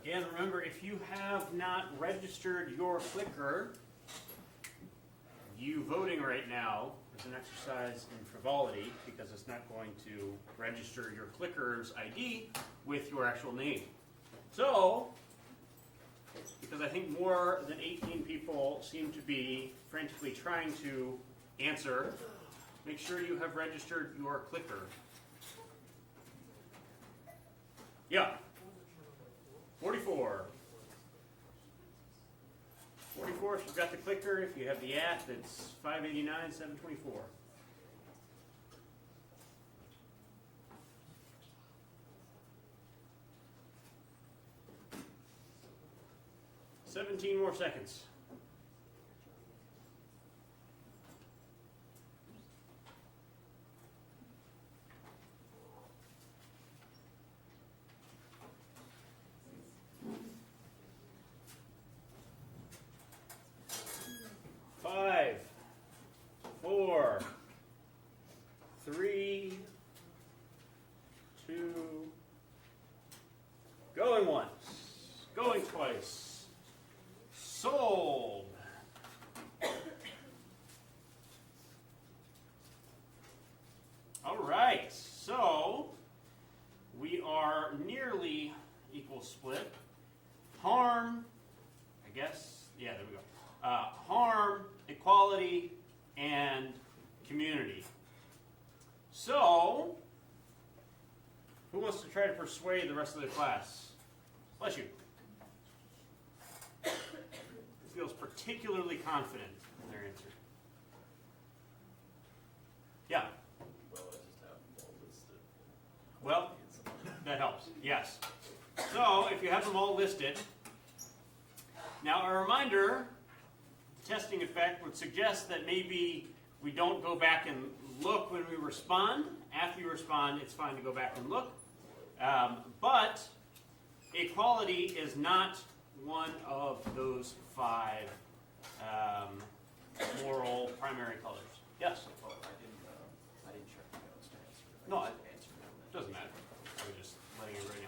Again, remember, if you have not registered your clicker, you voting right now is an exercise in frivolity because it's not going to register your clicker's ID with your actual name. So, because I think more than 18 people seem to be frantically trying to answer, make sure you have registered your clicker. Yeah. 44. 44 if you've got the clicker. If you have the app, it's 589, 724. $17 more seconds. Five, 4, 3, 2, going once, going twice, sold. All right, so we are nearly equal split. Harm, I guess, yeah, there we go. Harm, equality, and community. So, who wants to try to persuade the rest of the class? Bless you. Who feels particularly confident in their answer? Yeah. Well, I just have them all listed. Well, that helps. Yes. So, if you have them all listed, now a reminder, the testing effect would suggest that maybe we don't go back and look when we respond. After you respond, it's fine to go back and look. But equality is not one of those 5 moral primary colors. Yes? Oh, I didn't check the notes to answer. No, it doesn't matter. I'm just letting it right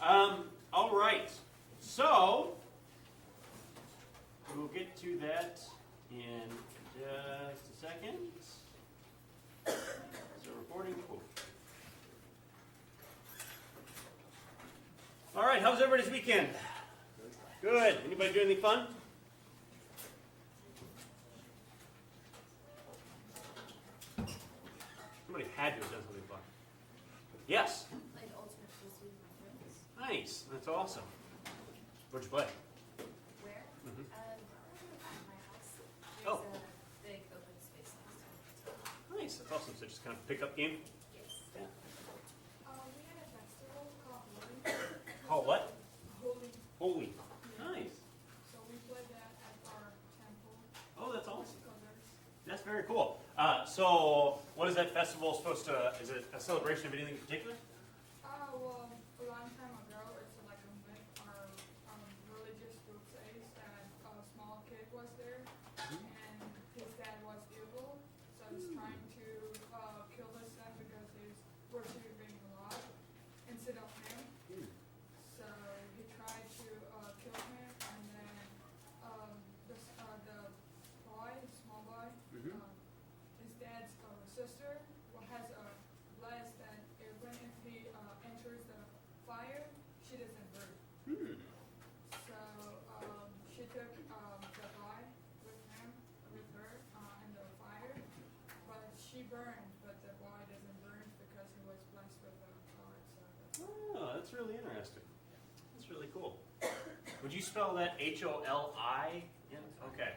now. All right. So, we'll get to that in just a second. So, recording. Cool. All right. How's everybody's weekend? Good. Anybody do anything fun? Somebody had to have done something fun. Yes. Played Ultimate Frisbee with my friends. Nice. That's awesome. Where'd you play? Where? Mhm. At my house. There's Oh. a big open space next to it. Nice. That's awesome. So just kind of pick up game. Yes. Yeah. We had a festival called Holy. Called what? Holy. Holy. Nice. So we played that at our temple. Oh, that's awesome. Colors. That's very cool. So, what is that festival supposed to? Is it a celebration of anything in particular? Well, a long time ago, it's like a myth. Our religious group says that a small kid was there, and his dad was evil, so he's trying to kill his son because he's worshiping God instead of him. So he tried to kill him, and then the boy, small boy, Mhm. his dad's sister has a blast that even if he enters the fire, she doesn't burn. So she took the boy with her in the fire, but she burned, but the boy doesn't burn because he was blessed with the God. So that's Oh, that's really interesting. That's really cool. Would you spell that H-O-L-I? Yeah. Okay.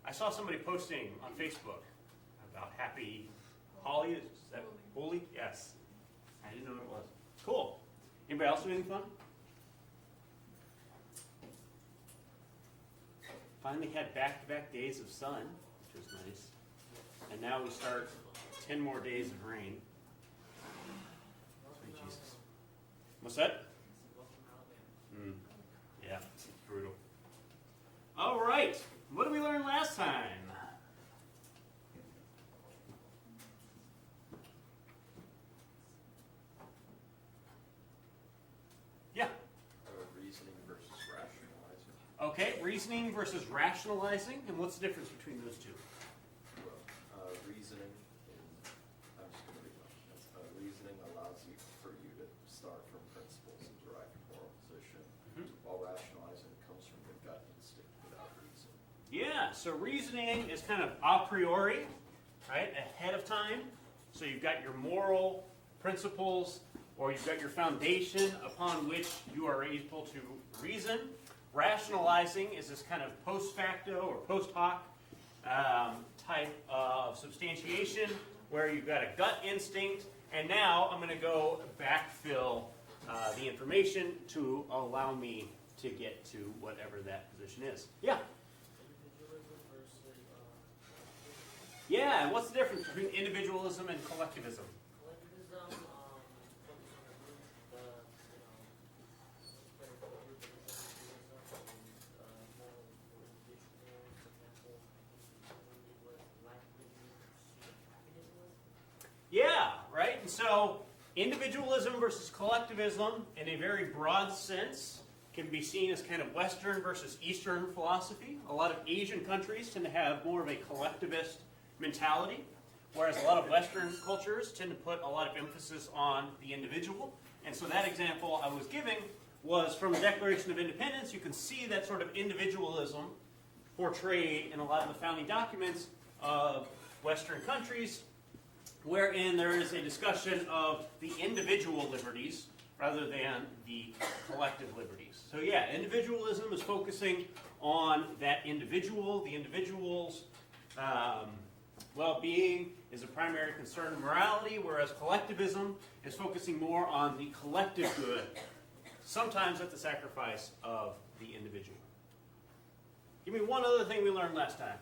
I saw somebody posting on Facebook about Happy Holly. Is that Holy? Yes. I didn't know what it was. Cool. Anybody else do anything fun? Finally had back-to-back days of sun, which was nice. And now we start 10 more days of rain. Sweet Jesus. What's that? Yeah, it's brutal. All right. What did we learn last time? Yeah. Reasoning versus reasoning versus rationalizing, and what's the difference between those two? Well, reasoning, I'm just going to read one. Reasoning allows you to start from principles and derive a moral position, while rationalizing comes from the gut instinct without reason. Yeah, so reasoning is kind of a priori, right, ahead of time. So you've got your moral principles, or you've got your foundation upon which you are able to reason. Rationalizing is this kind of post facto or post hoc type of substantiation where you've got a gut instinct, and now I'm going to go backfill the information to allow me to get to whatever that position is. Yeah? Yeah, and what's the difference between individualism and collectivism? Collectivism focuses on the group, spread of the group, individualism, and more for individuals. For example, I think it was life living pursuit of happiness. Yeah, right? And so individualism versus collectivism in a very broad sense can be seen as kind of Western versus Eastern philosophy. A lot of Asian countries tend to have more of a collectivist mentality, whereas a lot of Western cultures tend to put a lot of emphasis on the individual. And so that example I was giving was from the Declaration of Independence. You can see that sort of individualism portrayed in a lot of the founding documents of Western countries, wherein there is a discussion of the individual liberties rather than the collective liberties. So yeah, individualism is focusing on that individual, the individual's well-being is a primary concern of morality, whereas collectivism is focusing more on the collective good, sometimes at the sacrifice of the individual. Give me one other thing we learned last time.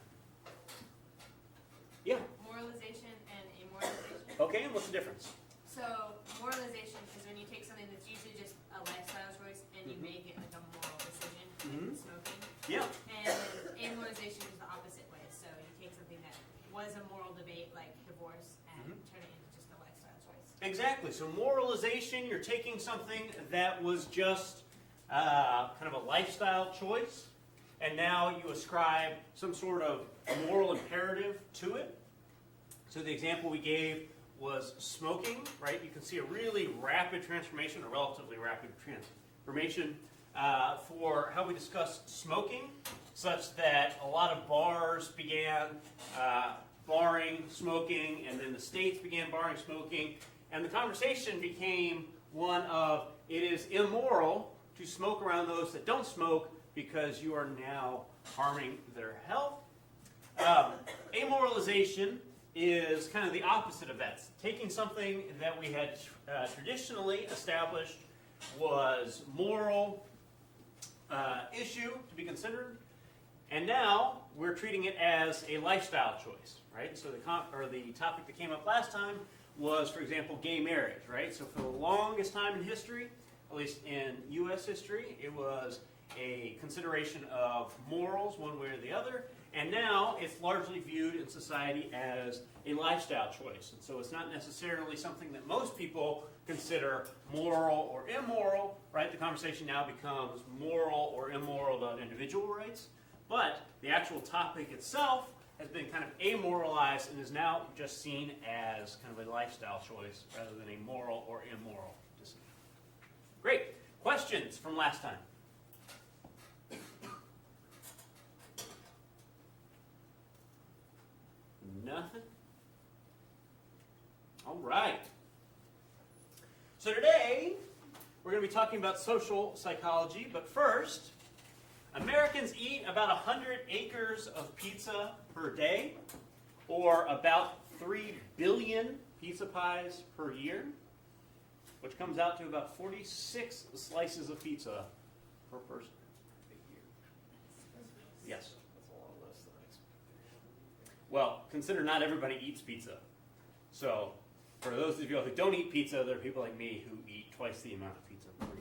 Yeah? Moralization and amoralization. Okay, and what's the difference? So moralization is when you take something that's usually just a lifestyle choice and you make it like a moral decision, like smoking. Yeah. And amoralization is the opposite way. So you take something that was a moral debate like divorce and turn it into just a lifestyle choice. Exactly. So moralization, you're taking something that was just kind of a lifestyle choice, and now you ascribe some sort of moral imperative to it. So the example we gave was smoking, right? You can see a really rapid transformation, a relatively rapid transformation for how we discuss smoking, such that a lot of bars began barring smoking, and then the states began barring smoking, and the conversation became one of, it is immoral to smoke around those that don't smoke because you are now harming their health. Amoralization is kind of the opposite of that. It's taking something that we had traditionally established was moral issue to be considered, and now we're treating it as a lifestyle choice, right? So the topic that came up last time was, for example, gay marriage, right? So for the longest time in history, at least in U.S. history, it was a consideration of morals one way or the other, and now it's largely viewed in society as a lifestyle choice. And so it's not necessarily something that most people consider moral or immoral, right? The conversation now becomes moral or immoral about individual rights, but the actual topic itself has been kind of amoralized and is now just seen as kind of a lifestyle choice rather than a moral or immoral decision. Great. Questions from last time? Nothing? All right. So today, we're going to be talking about social psychology, but first, Americans eat about 100 acres of pizza per day, or about 3 billion pizza pies per year, which comes out to about 46 slices of pizza per person a year. Yes? That's a lot less than I expected. Well, consider not everybody eats pizza. So, for those of you who don't eat pizza, there are people like me who eat twice the amount of pizza per year.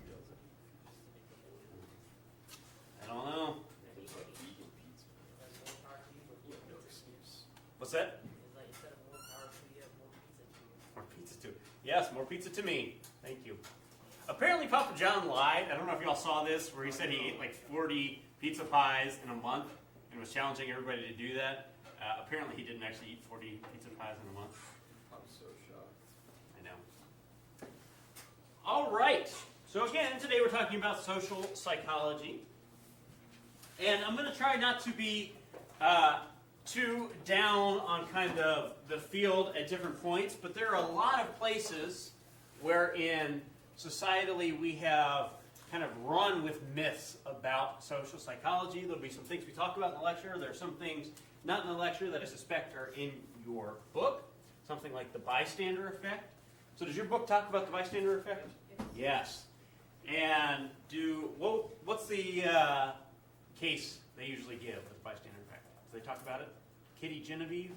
I don't know. There's like vegan pizza. You have no excuse. What's that? Instead of more power to you, more pizza to you. More pizza too. Yes, more pizza to me. Thank you. Apparently Papa John lied. I don't know if y'all saw this, where he said he ate like 40 pizza pies in a month and was challenging everybody to do that. Apparently he didn't actually eat 40 pizza pies in a month. I'm so shocked. I know. All right. So again, today we're talking about social psychology. And I'm going to try not to be too down on kind of the field at different points, but there are a lot of places wherein societally we have kind of run with myths about social psychology. There'll be some things we talk about in the lecture. There are some things not in the lecture that I suspect are in your book. Something like the bystander effect. So does your book talk about the bystander effect? Yes. And what's the case they usually give with the bystander effect? Do they talk about it? Kitty Genevieve?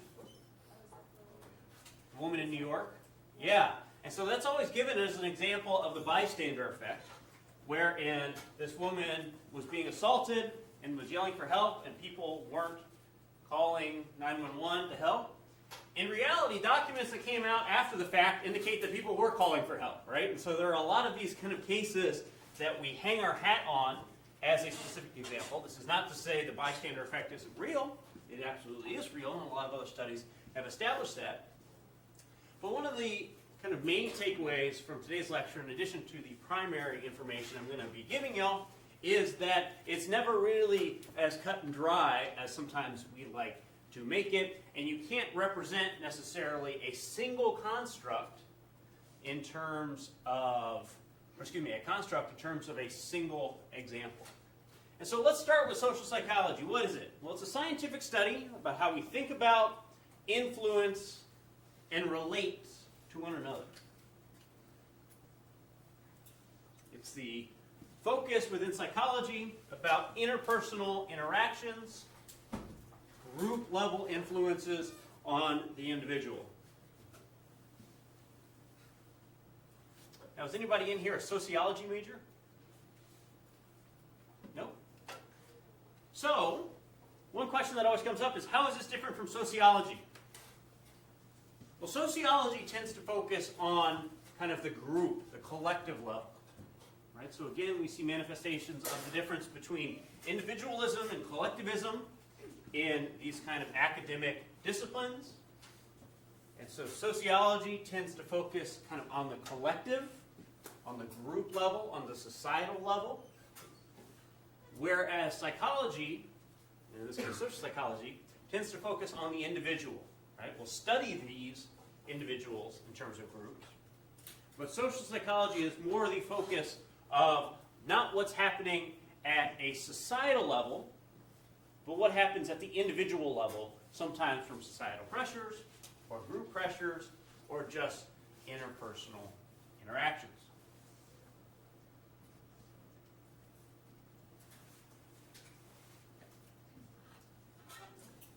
The woman in New York? Yeah. And so that's always given as an example of the bystander effect, wherein this woman was being assaulted and was yelling for help, and people weren't calling 911 to help. In reality, documents that came out after the fact indicate that people were calling for help, right? And so there are a lot of these kind of cases that we hang our hat on as a specific example. This is not to say the bystander effect isn't real. It absolutely is real, and a lot of other studies have established that. But one of the kind of main takeaways from today's lecture, in addition to the primary information I'm going to be giving y'all, is that it's never really as cut and dry as sometimes we like to make it, and you can't represent necessarily a single construct in terms of, a construct in terms of a single example. And so let's start with social psychology. What is it? Well, it's a scientific study about how we think about, influence, and relate to one another. It's the focus within psychology about interpersonal interactions, group-level influences on the individual. Now, is anybody in here a sociology major? No? So, one question that always comes up is, how is this different from sociology? Well, sociology tends to focus on kind of the group, the collective level. Right? So again, we see manifestations of the difference between individualism and collectivism in these kind of academic disciplines. And so sociology tends to focus kind of on the collective, on the group level, on the societal level. Whereas psychology, in this case social psychology, tends to focus on the individual. Right? We'll study these individuals in terms of groups. But social psychology is more the focus of not what's happening at a societal level, but what happens at the individual level, sometimes from societal pressures, or group pressures, or just interpersonal interactions.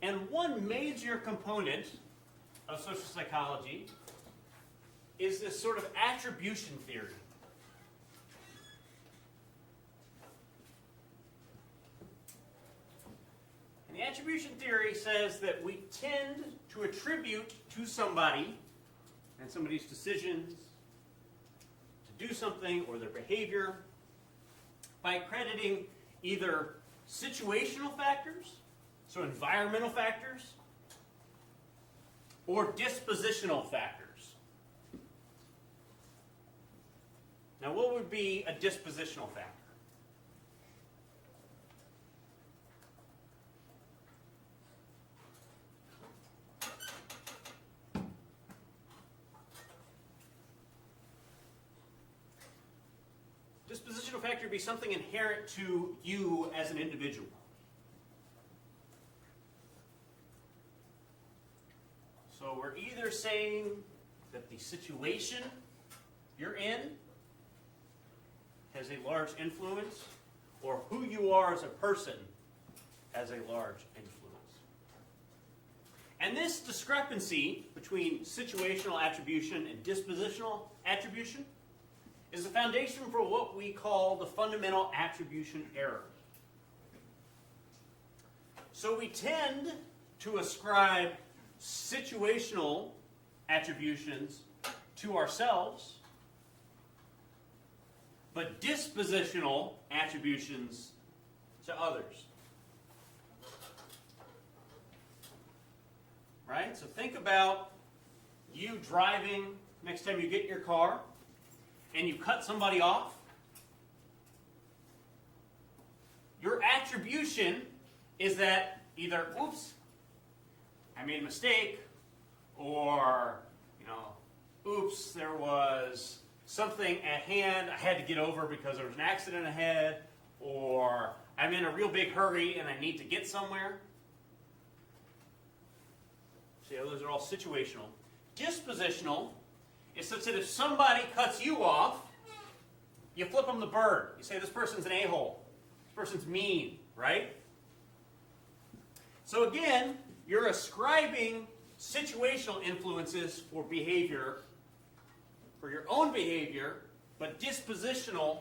And one major component of social psychology is this sort of attribution theory. And the attribution theory says that we tend to attribute to somebody and somebody's decisions to do something or their behavior by crediting either situational factors, so environmental factors, or dispositional factors. Now, what would be a dispositional factor? Dispositional factor would be something inherent to you as an individual. So we're either saying that the situation you're in has a large influence, or who you are as a person has a large influence. And this discrepancy between situational attribution and dispositional attribution is the foundation for what we call the fundamental attribution error. So we tend to ascribe situational attributions to ourselves, but dispositional attributions to others. Right? So think about you driving next time you get in your car and you cut somebody off. Your attribution is that either, oops, I made a mistake, or, oops, there was something at hand I had to get over because there was an accident ahead, or I'm in a real big hurry and I need to get somewhere. See, those are all situational. Dispositional is such that if somebody cuts you off, you flip them the bird. You say, this person's an a-hole. This person's mean, right? So again, you're ascribing situational influences for behavior, for your own behavior, but dispositional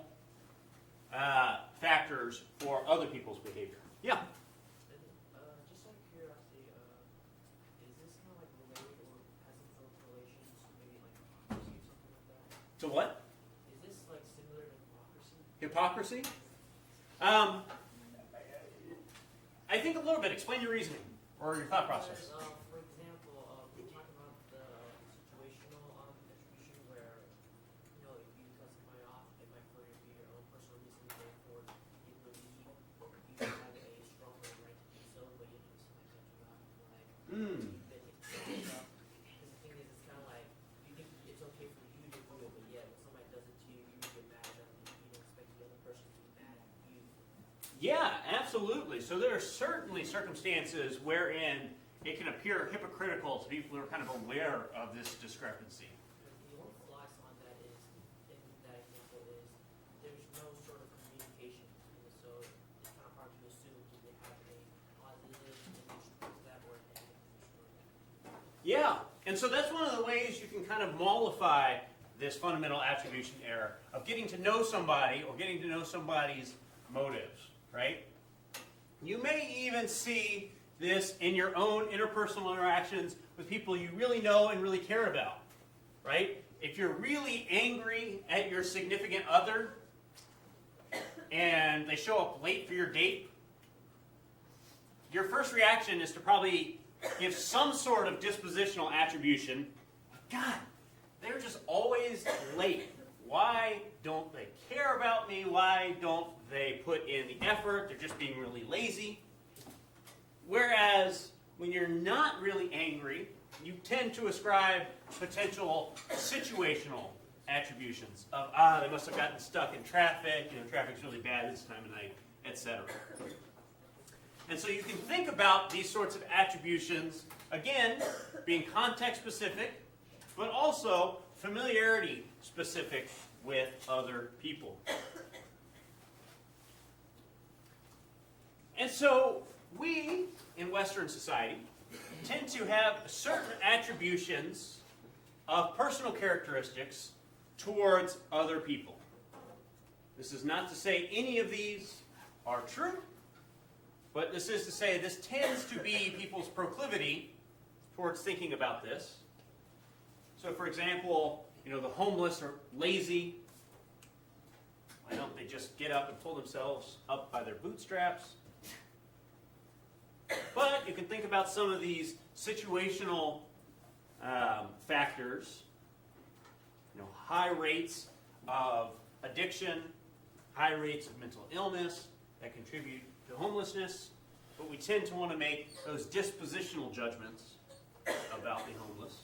factors for other people's behavior. Yeah? Just out of curiosity, is this kind of like related or has some sort of relation to maybe like hypocrisy or something like that? To what? Is this like similar to hypocrisy? Hypocrisy? I think a little bit. Explain your reasoning or your thought process. Because, for example, we're talking about the situational attribution where, if you cut somebody off, it might for your own personal reason, therefore you believe you have a stronger right to do so, but somebody cut you off, because the thing is, it's kind of like, you think it's okay for you to do it, but yet when somebody does it to you, you get mad at them, and you don't expect the other person to be mad at you. Yeah, absolutely. So there are certainly circumstances wherein it can appear hypocritical to people who are kind of aware of this discrepancy. The only flaws on that is, in that example, is there's no sort of communication, so it's kind of hard to assume do they have a positive image towards that or a negative image towards that. Yeah, and so that's one of the ways you can kind of mollify this fundamental attribution error of getting to know somebody or getting to know somebody's motives, right? You may even see this in your own interpersonal interactions with people you really know and really care about, right? If you're really angry at your significant other and they show up late for your date, your first reaction is to probably give some sort of dispositional attribution. God, they're just always late. Why don't they care about me? Why don't they put in the effort? They're just being really lazy. Whereas when you're not really angry, you tend to ascribe potential situational attributions of, they must have gotten stuck in traffic, traffic's really bad this time of night, etc. And so you can think about these sorts of attributions, again, being context specific, but also familiarity specific with other people. And so we, in Western society, tend to have certain attributions of personal characteristics towards other people. This is not to say any of these are true, but this is to say this tends to be people's proclivity towards thinking about this. So for example, the homeless are lazy. Why don't they just get up and pull themselves up by their bootstraps? But you can think about some of these situational factors. High rates of addiction, high rates of mental illness that contribute to homelessness. But we tend to want to make those dispositional judgments about the homeless.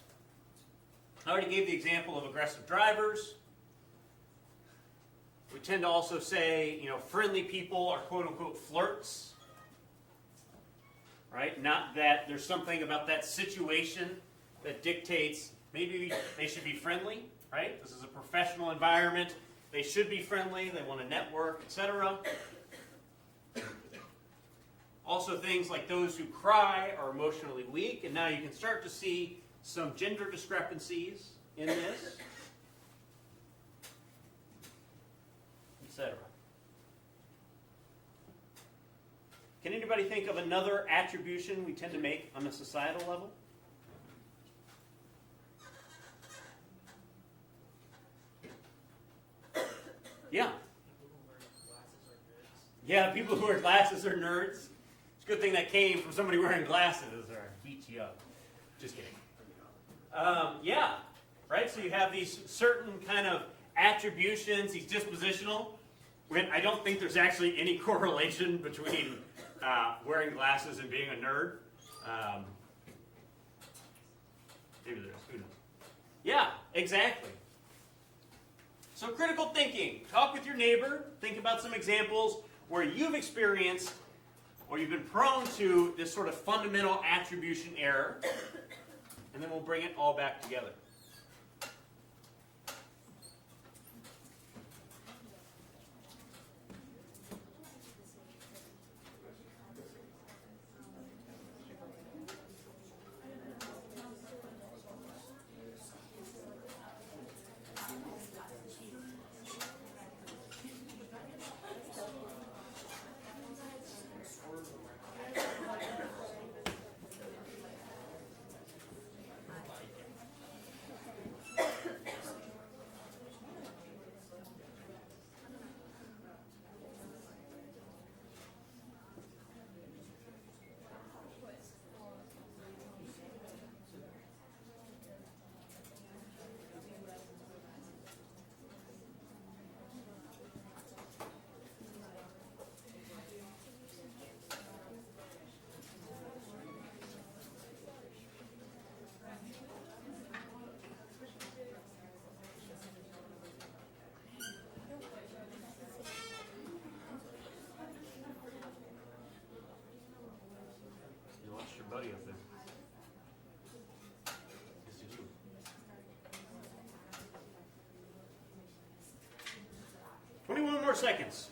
I already gave the example of aggressive drivers. We tend to also say, friendly people are quote-unquote flirts. Right? Not that there's something about that situation that dictates maybe they should be friendly, right? This is a professional environment. They should be friendly. They want to network, etc. Also things like those who cry are emotionally weak. And now you can start to see some gender discrepancies in this, etc. Can anybody think of another attribution we tend to make on a societal level? Yeah. People who wear glasses are nerds. Yeah, people who wear glasses are nerds. It's a good thing that came from somebody wearing glasses, or I'd beat you up. Just kidding. Yeah, right? So you have these certain kind of attributions, these dispositional, when I don't think there's actually any correlation between wearing glasses and being a nerd. Maybe there's, who knows? Yeah, exactly. So critical thinking. Talk with your neighbor. Think about some examples where you've experienced or you've been prone to this sort of fundamental attribution error. And then we'll bring it all back together. You lost your buddy up there. Yes, you do. "21 more seconds.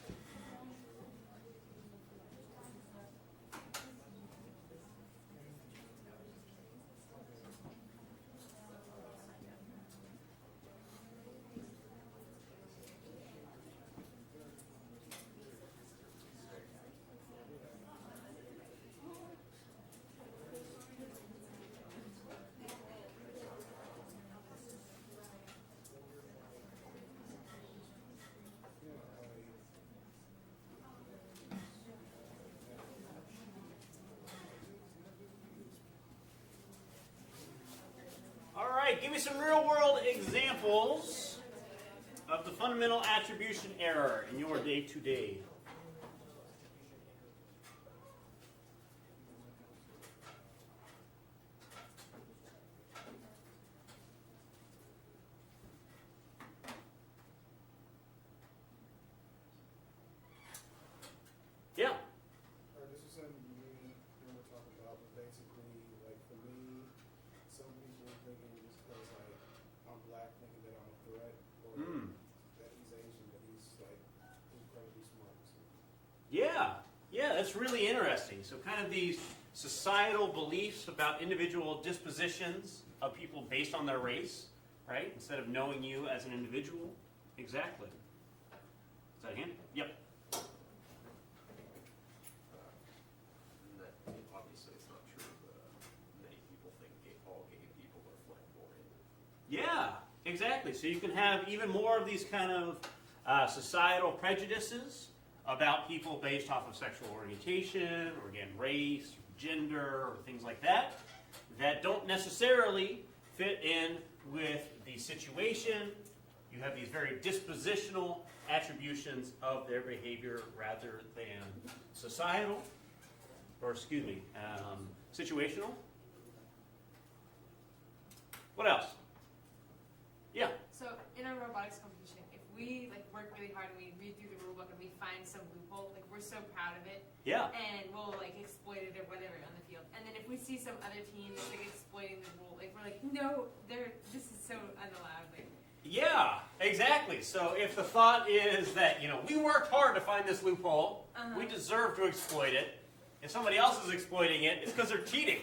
All right, give me some real-world examples of the fundamental attribution error in your day-to-day. Yeah. This is something we were talking about, but basically, like for me, some people thinking just because like I'm black, thinking that I'm a threat, or that he's Asian, but he's like incredibly smart. So. Yeah, that's really interesting. So kind of these societal beliefs about individual dispositions of people based on their race, right? Instead of knowing you as an individual. Exactly. Is that a hand? Yep. And that, obviously, it's not true, but many people think all gay people are flamboyant. Yeah, exactly. So you can have even more of these kind of societal prejudices about people based off of sexual orientation, or again, race, gender, or things like that, that don't necessarily fit in with the situation. You have these very dispositional attributions of their behavior rather than societal, or excuse me, situational. What else? Yeah. So in our robotics competition, if we like work really hard and we read through the rule book and we find some loophole, like we're so proud of it, Yeah. and we'll like exploit it or whatever on the field. And then if we see some other team that's like exploiting the rule, like we're like, no, this is so unallowed. Like, Yeah, exactly. So if the thought is that, we worked hard to find this loophole, we deserve to exploit it. If somebody else is exploiting it, it's because they're cheating.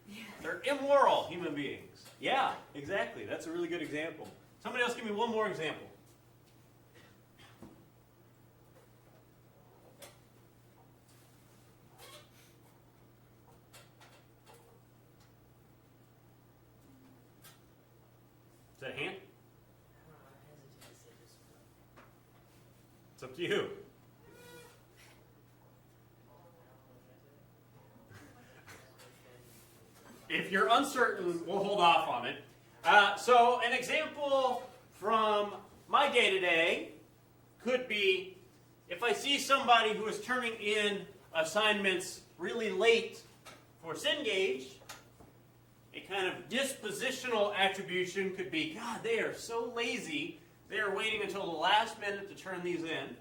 yeah. They're immoral human beings. Yeah, exactly. That's a really good example. Somebody else give me one more example. Is that a hand? I hesitate to say this one. It's up to you. if you're uncertain, we'll hold off on it. So an example from my day-to-day could be if I see somebody who is turning in assignments really late for Cengage, a kind of dispositional attribution could be, God, they are so lazy, they are waiting until the last minute to turn these in.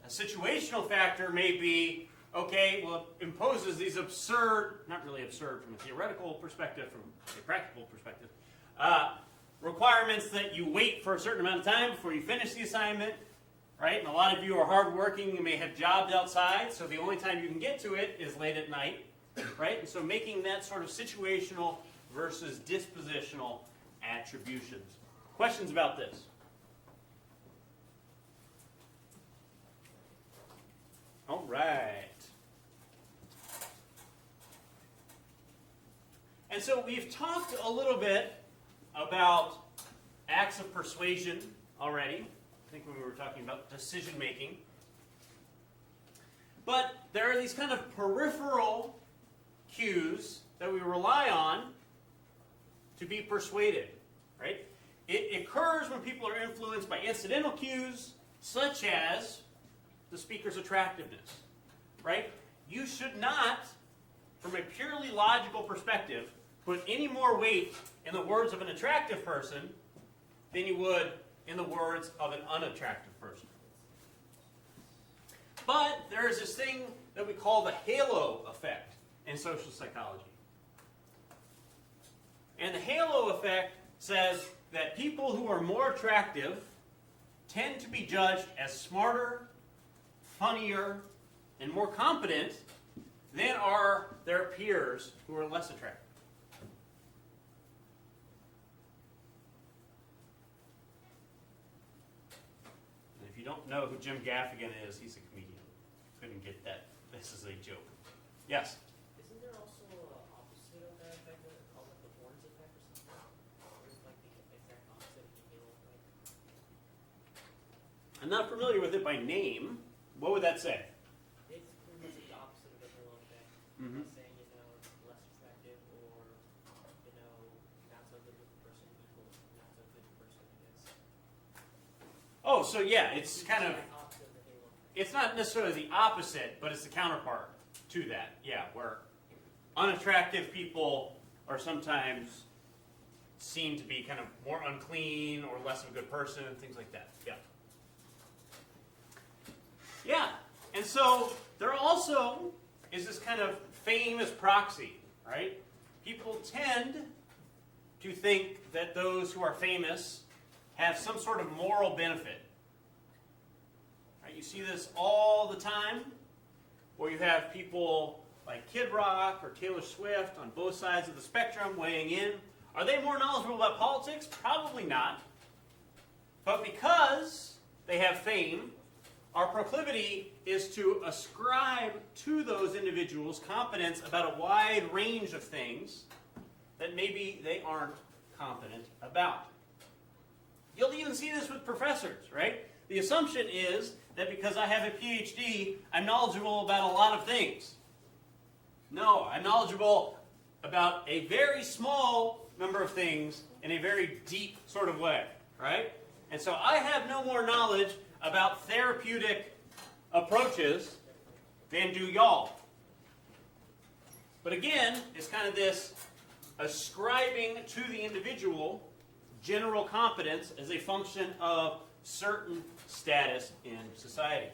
A situational factor may be, okay, well, it imposes these absurd, not really absurd from a theoretical perspective, from a practical perspective, requirements that you wait for a certain amount of time before you finish the assignment, right? And a lot of you are hardworking, you may have jobs outside, so the only time you can get to it is late at night, right? And so making that sort of situational versus dispositional attributions. Questions about this? All right. And so we've talked a little bit about acts of persuasion already. I think when we were talking about decision making. But there are these kind of peripheral cues that we rely on to be persuaded, right? It occurs when people are influenced by incidental cues, such as the speaker's attractiveness, right? You should not, from a purely logical perspective, put any more weight in the words of an attractive person than you would in the words of an unattractive person. But there is this thing that we call the halo effect in social psychology. And the halo effect says that people who are more attractive tend to be judged as smarter, funnier, and more competent than are their peers who are less attractive. And if you don't know who Jim Gaffigan is, he's a comedian. Couldn't get that. This is a joke. Yes? Isn't there also an opposite of that effect called like the Horns effect or something? Or is like the exact opposite of the halo effect? I'm not familiar with it by name. What would that say? It's pretty much the opposite of the halo effect. Mhm. By saying, less attractive or, not so good with the person equals not so good person, I guess. Oh, so yeah, it's kind of, the opposite of the halo effect. it's not necessarily the opposite, but it's the counterpart to that. Yeah, where unattractive people are sometimes seen to be kind of more unclean or less of a good person, things like that. Yeah. Yeah, and so there also is this kind of fame as proxy, right? People tend to think that those who are famous have some sort of moral benefit. Right? You see this all the time, where you have people like Kid Rock or Taylor Swift on both sides of the spectrum weighing in. Are they more knowledgeable about politics? Probably not. But because they have fame, our proclivity is to ascribe to those individuals competence about a wide range of things that maybe they aren't competent about. You'll even see this with professors, right? The assumption is that because I have a PhD, I'm knowledgeable about a lot of things. No, I'm knowledgeable about a very small number of things in a very deep sort of way, right? And so I have no more knowledge about therapeutic approaches than do y'all. But again, it's kind of this ascribing to the individual general competence as a function of certain status in society.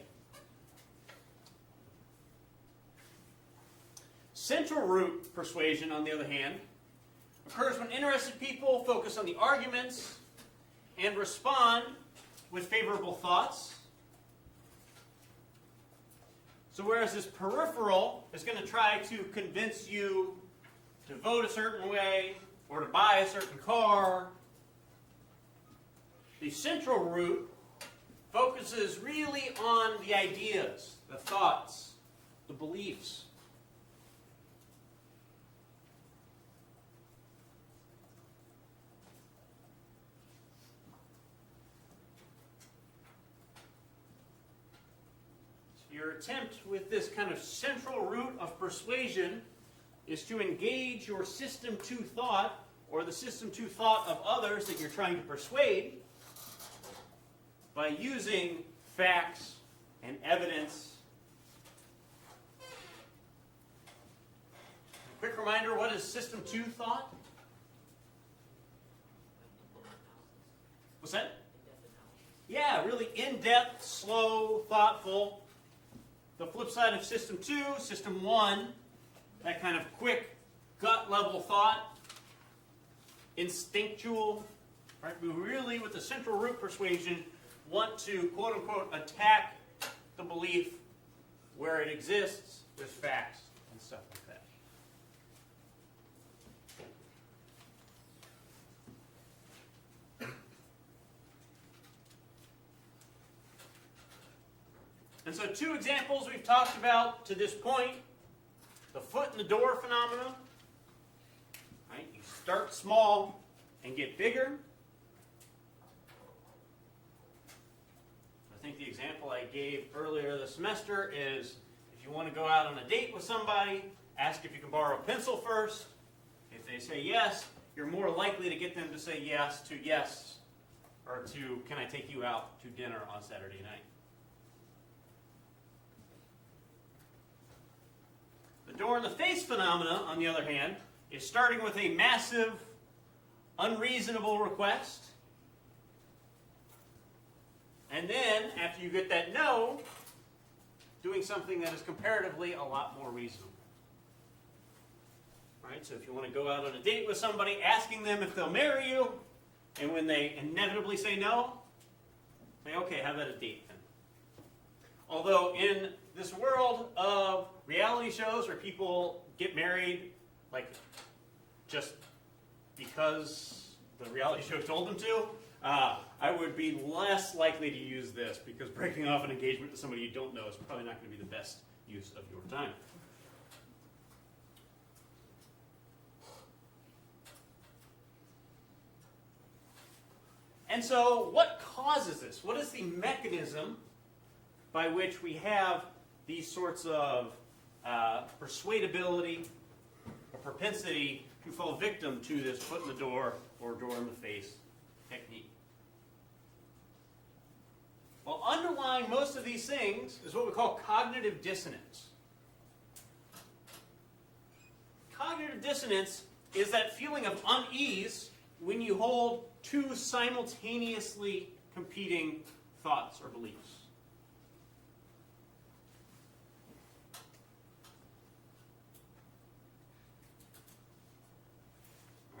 Central root persuasion, on the other hand, occurs when interested people focus on the arguments and respond with favorable thoughts. So whereas this peripheral is going to try to convince you to vote a certain way or to buy a certain car, the central root focuses really on the ideas, the thoughts, the beliefs. Your attempt with this kind of central root of persuasion is to engage your system 2 thought, or the system 2 thought of others that you're trying to persuade, by using facts and evidence. A quick reminder, what is system 2 thought? What's that? Yeah, really in-depth, slow, thoughtful. The flip side of system 2, system 1, that kind of quick, gut-level thought, instinctual, right? We really, with the central root persuasion, want to, quote-unquote, attack the belief where it exists with facts and stuff like that. And so 2 examples we've talked about to this point. The foot in the door phenomenon. Right? You start small and get bigger. I think the example I gave earlier this semester is if you want to go out on a date with somebody, ask if you can borrow a pencil first. If they say yes, you're more likely to get them to say yes to yes, or to can I take you out to dinner on Saturday night. The door in the face phenomena, on the other hand, is starting with a massive, unreasonable request. And then, after you get that no, doing something that is comparatively a lot more reasonable. Right? So if you want to go out on a date with somebody, asking them if they'll marry you, and when they inevitably say no, say, okay, how about a date then? Although in this world of reality shows where people get married, like, just because the reality show told them to, I would be less likely to use this, because breaking off an engagement to somebody you don't know is probably not going to be the best use of your time. And so, what causes this? What is the mechanism by which we have these sorts of persuadability or propensity to fall victim to this foot in the door or door in the face technique? Well, underlying most of these things is what we call cognitive dissonance. Cognitive dissonance is that feeling of unease when you hold 2 simultaneously competing thoughts or beliefs.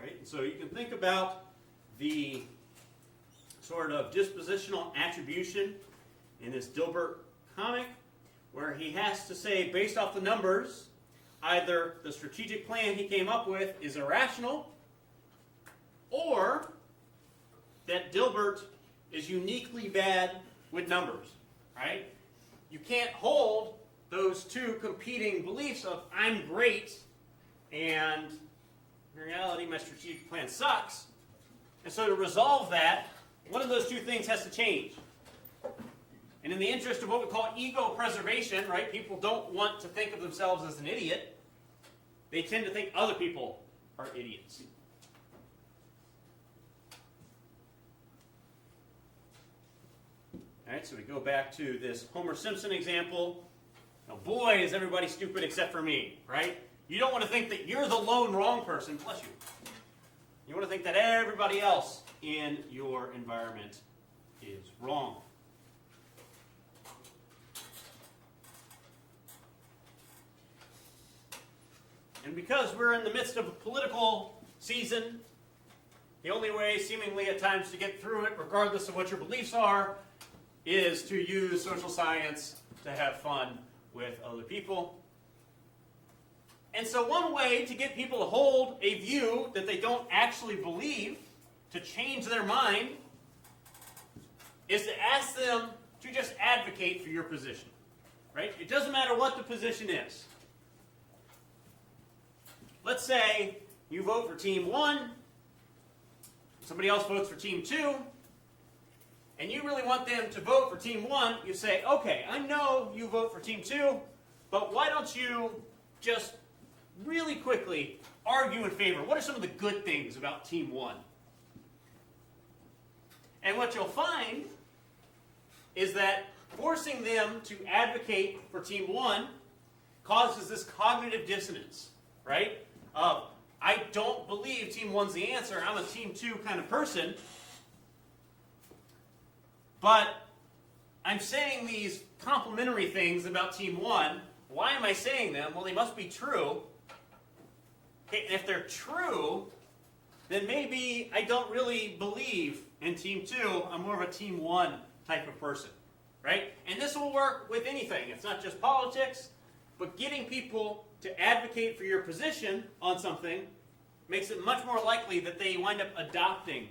Right? And so you can think about the sort of dispositional attribution in this Dilbert comic, where he has to say, based off the numbers, either the strategic plan he came up with is irrational, or that Dilbert is uniquely bad with numbers, right? You can't hold those 2 competing beliefs of I'm great and in reality my strategic plan sucks. And so to resolve that, one of those 2 things has to change. And in the interest of what we call ego preservation, right? People don't want to think of themselves as an idiot. They tend to think other people are idiots. All right, so we go back to this Homer Simpson example. Now, boy, is everybody stupid except for me, right? You don't want to think that you're the lone wrong person, bless you. You want to think that everybody else in your environment is wrong. And because we're in the midst of a political season, the only way, seemingly at times, to get through it, regardless of what your beliefs are, is to use social science to have fun with other people. And so one way to get people to hold a view that they don't actually believe, to change their mind, is to ask them to just advocate for your position. Right? It doesn't matter what the position is. Let's say you vote for Team 1, somebody else votes for Team 2, and you really want them to vote for Team 1, you say, okay, I know you vote for Team 2, but why don't you just really quickly argue in favor. What are some of the good things about Team 1? And what you'll find is that forcing them to advocate for Team 1 causes this cognitive dissonance, right? I don't believe Team 1's the answer. I'm a Team 2 kind of person. But I'm saying these complimentary things about Team 1. Why am I saying them? Well, they must be true. Okay, and if they're true, then maybe I don't really believe in Team 2. I'm more of a Team 1 type of person, right? And this will work with anything. It's not just politics, but getting people to advocate for your position on something makes it much more likely that they wind up adopting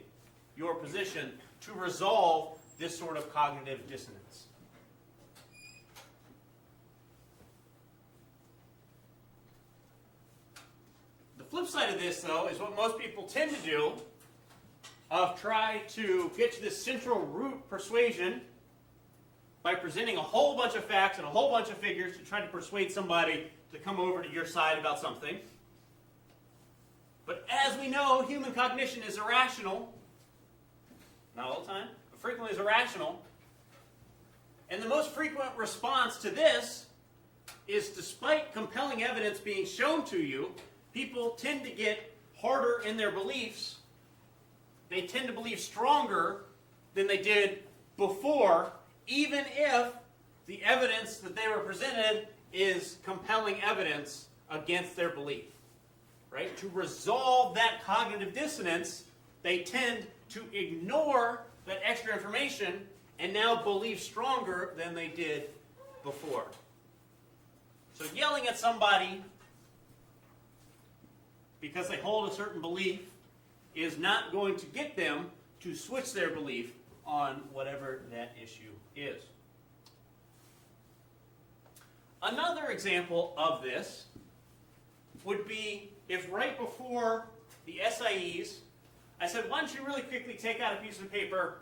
your position to resolve this sort of cognitive dissonance. The flip side of this, though, is what most people tend to do of try to get to this central root persuasion by presenting a whole bunch of facts and a whole bunch of figures to try to persuade somebody to come over to your side about something. But as we know, human cognition is irrational. Not all the time, but frequently is irrational. And the most frequent response to this is, despite compelling evidence being shown to you, people tend to get harder in their beliefs. They tend to believe stronger than they did before, even if the evidence that they were presented is compelling evidence against their belief. Right? To resolve that cognitive dissonance, they tend to ignore that extra information and now believe stronger than they did before. So yelling at somebody because they hold a certain belief is not going to get them to switch their belief on whatever that issue is. Another example of this would be if right before the SIEs, I said, why don't you really quickly take out a piece of paper,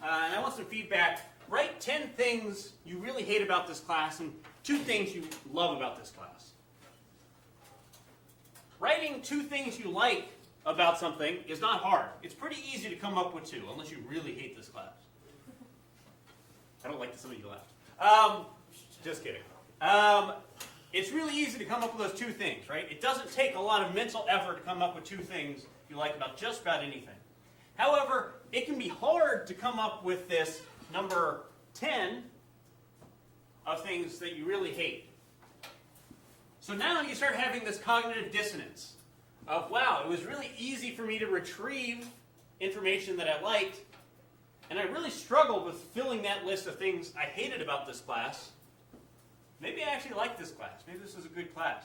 and I want some feedback. Write 10 things you really hate about this class and 2 things you love about this class. Writing 2 things you like about something is not hard. It's pretty easy to come up with 2, unless you really hate this class. I don't like that some of you laughed. Just kidding. It's really easy to come up with those 2 things, right? It doesn't take a lot of mental effort to come up with 2 things you like about just about anything. However, it can be hard to come up with this number 10 of things that you really hate. So now you start having this cognitive dissonance of, wow, it was really easy for me to retrieve information that I liked, and I really struggled with filling that list of things I hated about this class. Maybe I actually like this class. Maybe this is a good class.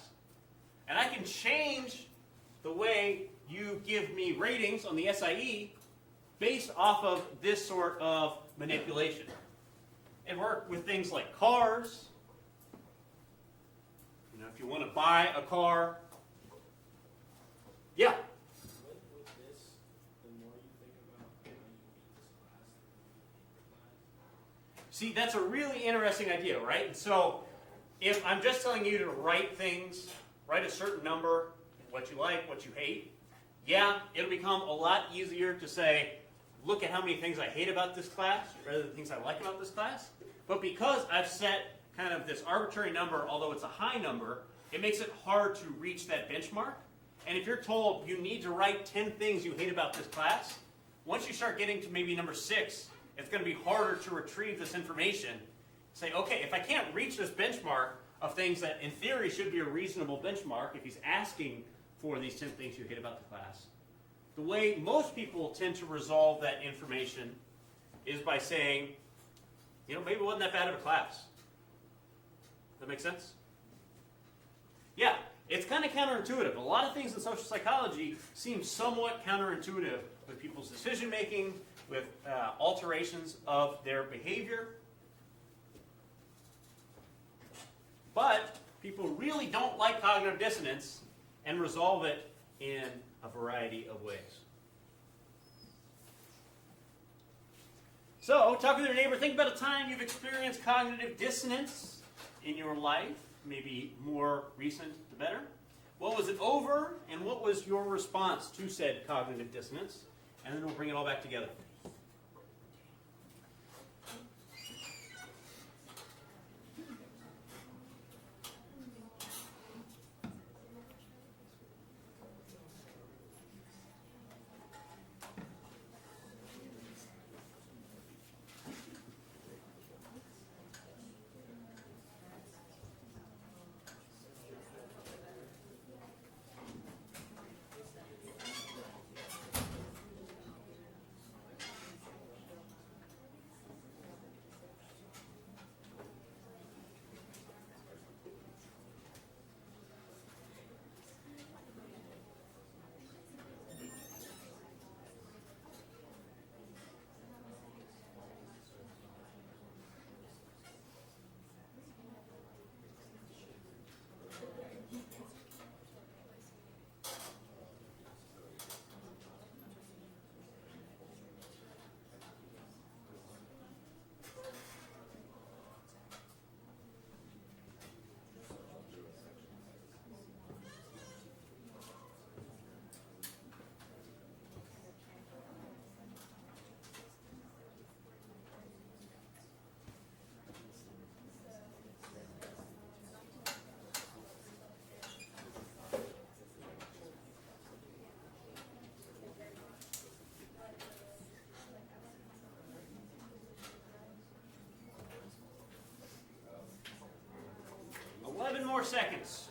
And I can change the way you give me ratings on the SIE based off of this sort of manipulation. It worked with things like cars. You know, if you want to buy a car. Yeah? With this, the more you think about how you hate this class, the more you hate the class. See, that's a really interesting idea, right? So if I'm just telling you to write things, write a certain number, what you like, what you hate, yeah, it'll become a lot easier to say, look at how many things I hate about this class rather than things I like about this class. But because I've set kind of this arbitrary number, although it's a high number, it makes it hard to reach that benchmark. And if you're told you need to write 10 things you hate about this class, once you start getting to maybe number 6, it's going to be harder to retrieve this information. Say, okay, if I can't reach this benchmark of things that in theory should be a reasonable benchmark, if he's asking for these 10 things you hate about the class, the way most people tend to resolve that information is by saying, you know, maybe it wasn't that bad of a class. Does that make sense? Yeah, it's kind of counterintuitive. A lot of things in social psychology seem somewhat counterintuitive with people's decision making, with alterations of their behavior. But people really don't like cognitive dissonance and resolve it in a variety of ways. So, talk with your neighbor. Think about a time you've experienced cognitive dissonance in your life. Maybe more recent, the better. what was it over, and what was your response to said cognitive dissonance? And then we'll bring it all back together. More seconds.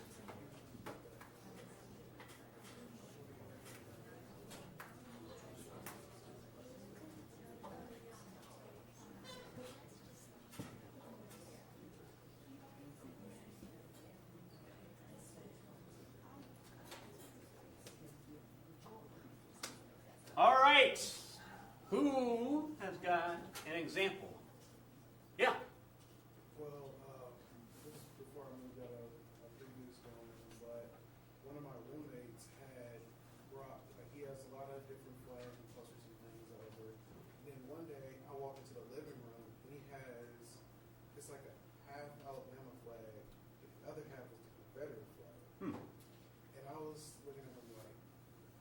All right. Who has got an example? Yeah. Well, this is before I moved out of a previous home, but one of my roommates had brought, like, he has a lot of different flags and posters and things over. Then one day I walk into the living room and he has, it's like a half Alabama flag, but the other half is the Confederate flag. And I was looking at him like,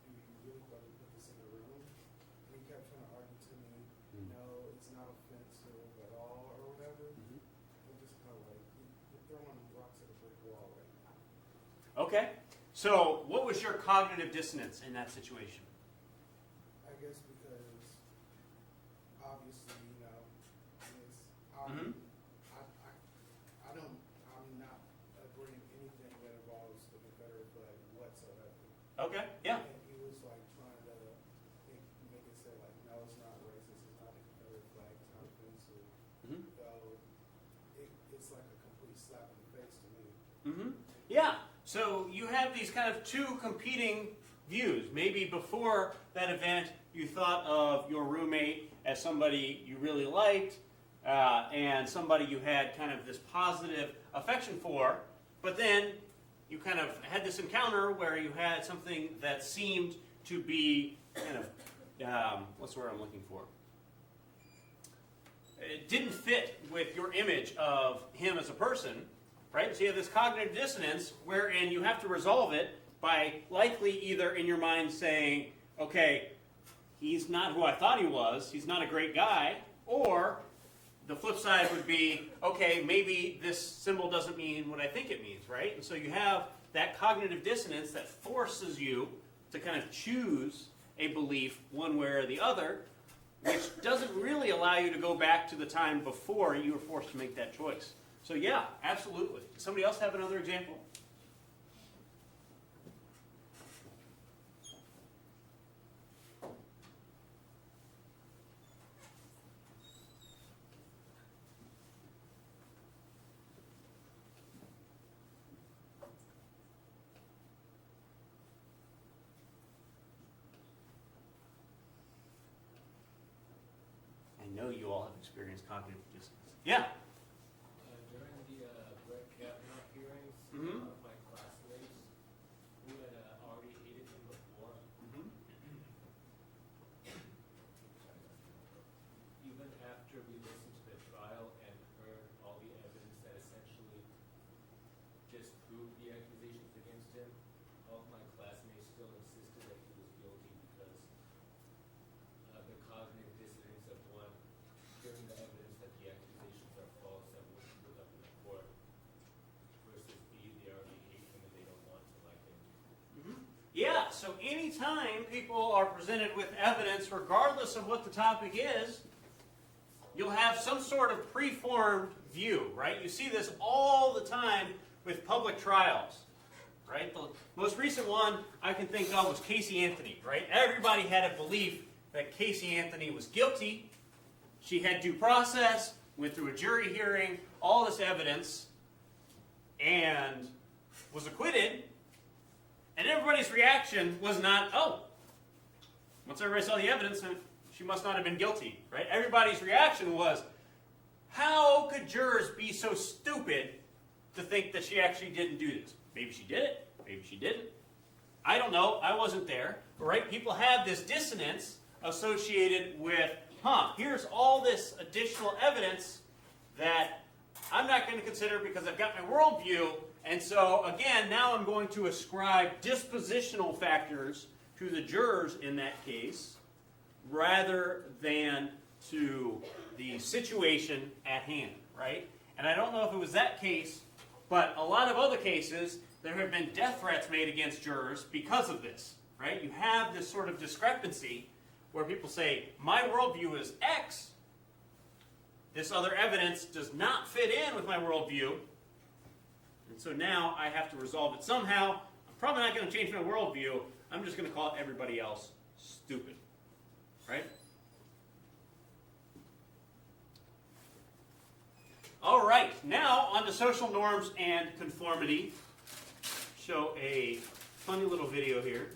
do you really want to put this in the room? And he kept trying to argue to me, no, it's not offensive at all or whatever. I'm just kind of like, you're throwing rocks at a brick wall right now. Okay. So, what was your cognitive dissonance in that situation? I guess because obviously, you know, it's, Mhm. I'm not agreeing anything that involves the Confederate flag whatsoever. Okay. Yeah. And he was like trying to make it say like, no, it's not racist, it's not the Confederate flag, it's not offensive. Mhm. So it's like a complete slap in the face to me. Mm-hmm. Yeah. So you have these kind of two competing views. Maybe before that event, you thought of your roommate as somebody you really liked and somebody you had kind of this positive affection for, but then you kind of had this encounter where you had something that seemed to be kind of, what's the word I'm looking for? It didn't fit with your image of him as a person, right? So you have this cognitive dissonance wherein you have to resolve it by likely either in your mind saying, okay, he's not who I thought he was, he's not a great guy, or the flip side would be, okay, maybe this symbol doesn't mean what I think it means, right? And so you have that cognitive dissonance that forces you to kind of choose a belief one way or the other, which doesn't really allow you to go back to the time before you were forced to make that choice. So yeah, absolutely. Does somebody else have another example? I know you all have experienced cognitive dissonance. Yeah. During the Brett Kavanaugh hearings, Mhm. one of my classmates who had already hated him before, even after we listened to the trial and heard all the evidence that essentially disproved the accusations against him, So anytime people are presented with evidence, regardless of what the topic is, you'll have some sort of preformed view, right? You see this all the time with public trials, right? The most recent one I can think of was Casey Anthony, right? Everybody had a belief that Casey Anthony was guilty. She had due process, went through a jury hearing, all this evidence, and was acquitted. And everybody's reaction was not, oh, once everybody saw the evidence, she must not have been guilty, right? Everybody's reaction was, how could jurors be so stupid to think that she actually didn't do this? Maybe she did it, maybe she didn't. I don't know, I wasn't there. But, right, people have this dissonance associated with, here's all this additional evidence that I'm not going to consider because I've got my worldview. And so, again, now I'm going to ascribe dispositional factors to the jurors in that case rather than to the situation at hand, right? And I don't know if it was that case, but a lot of other cases, there have been death threats made against jurors because of this, right? You have this sort of discrepancy where people say, my worldview is X, this other evidence does not fit in with my worldview, and so now I have to resolve it somehow. I'm probably not going to change my worldview. I'm just going to call everybody else stupid. Right? All right. Now on to social norms and conformity. Show a funny little video here.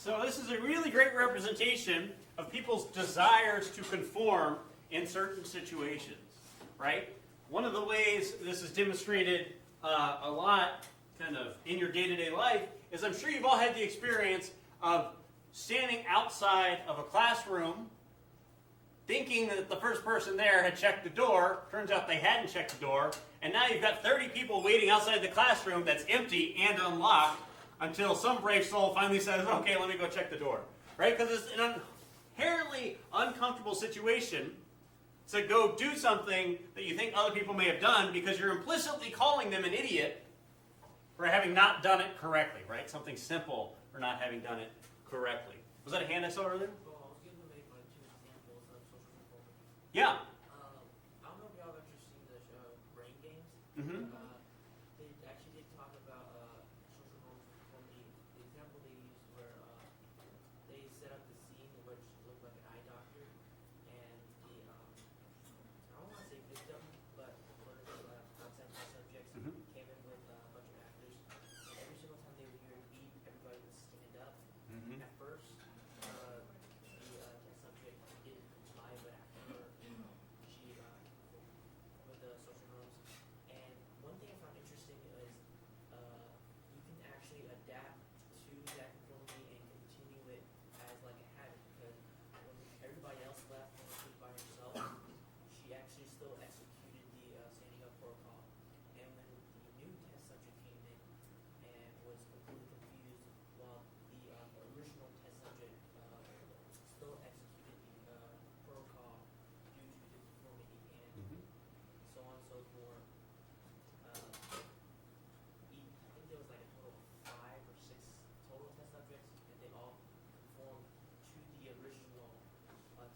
So this is a really great representation of people's desires to conform in certain situations, right? One of the ways this is demonstrated a lot kind of in your day-to-day life is I'm sure you've all had the experience of standing outside of a classroom thinking that the first person there had checked the door. Turns out they hadn't checked the door. And now you've got 30 people waiting outside the classroom that's empty and unlocked until some brave soul finally says, okay, let me go check the door. Right? Because it's an inherently uncomfortable situation to go do something that you think other people may have done because you're implicitly calling them an idiot for having not done it correctly, right? Something simple for not having done it correctly. Was that a hand I saw earlier? Well, I was going to make like two examples of social conformity. Yeah. I don't know if y'all have ever seen the show Brain Games. Mm-hmm. They actually did talk about social norms and conformity. The example they used were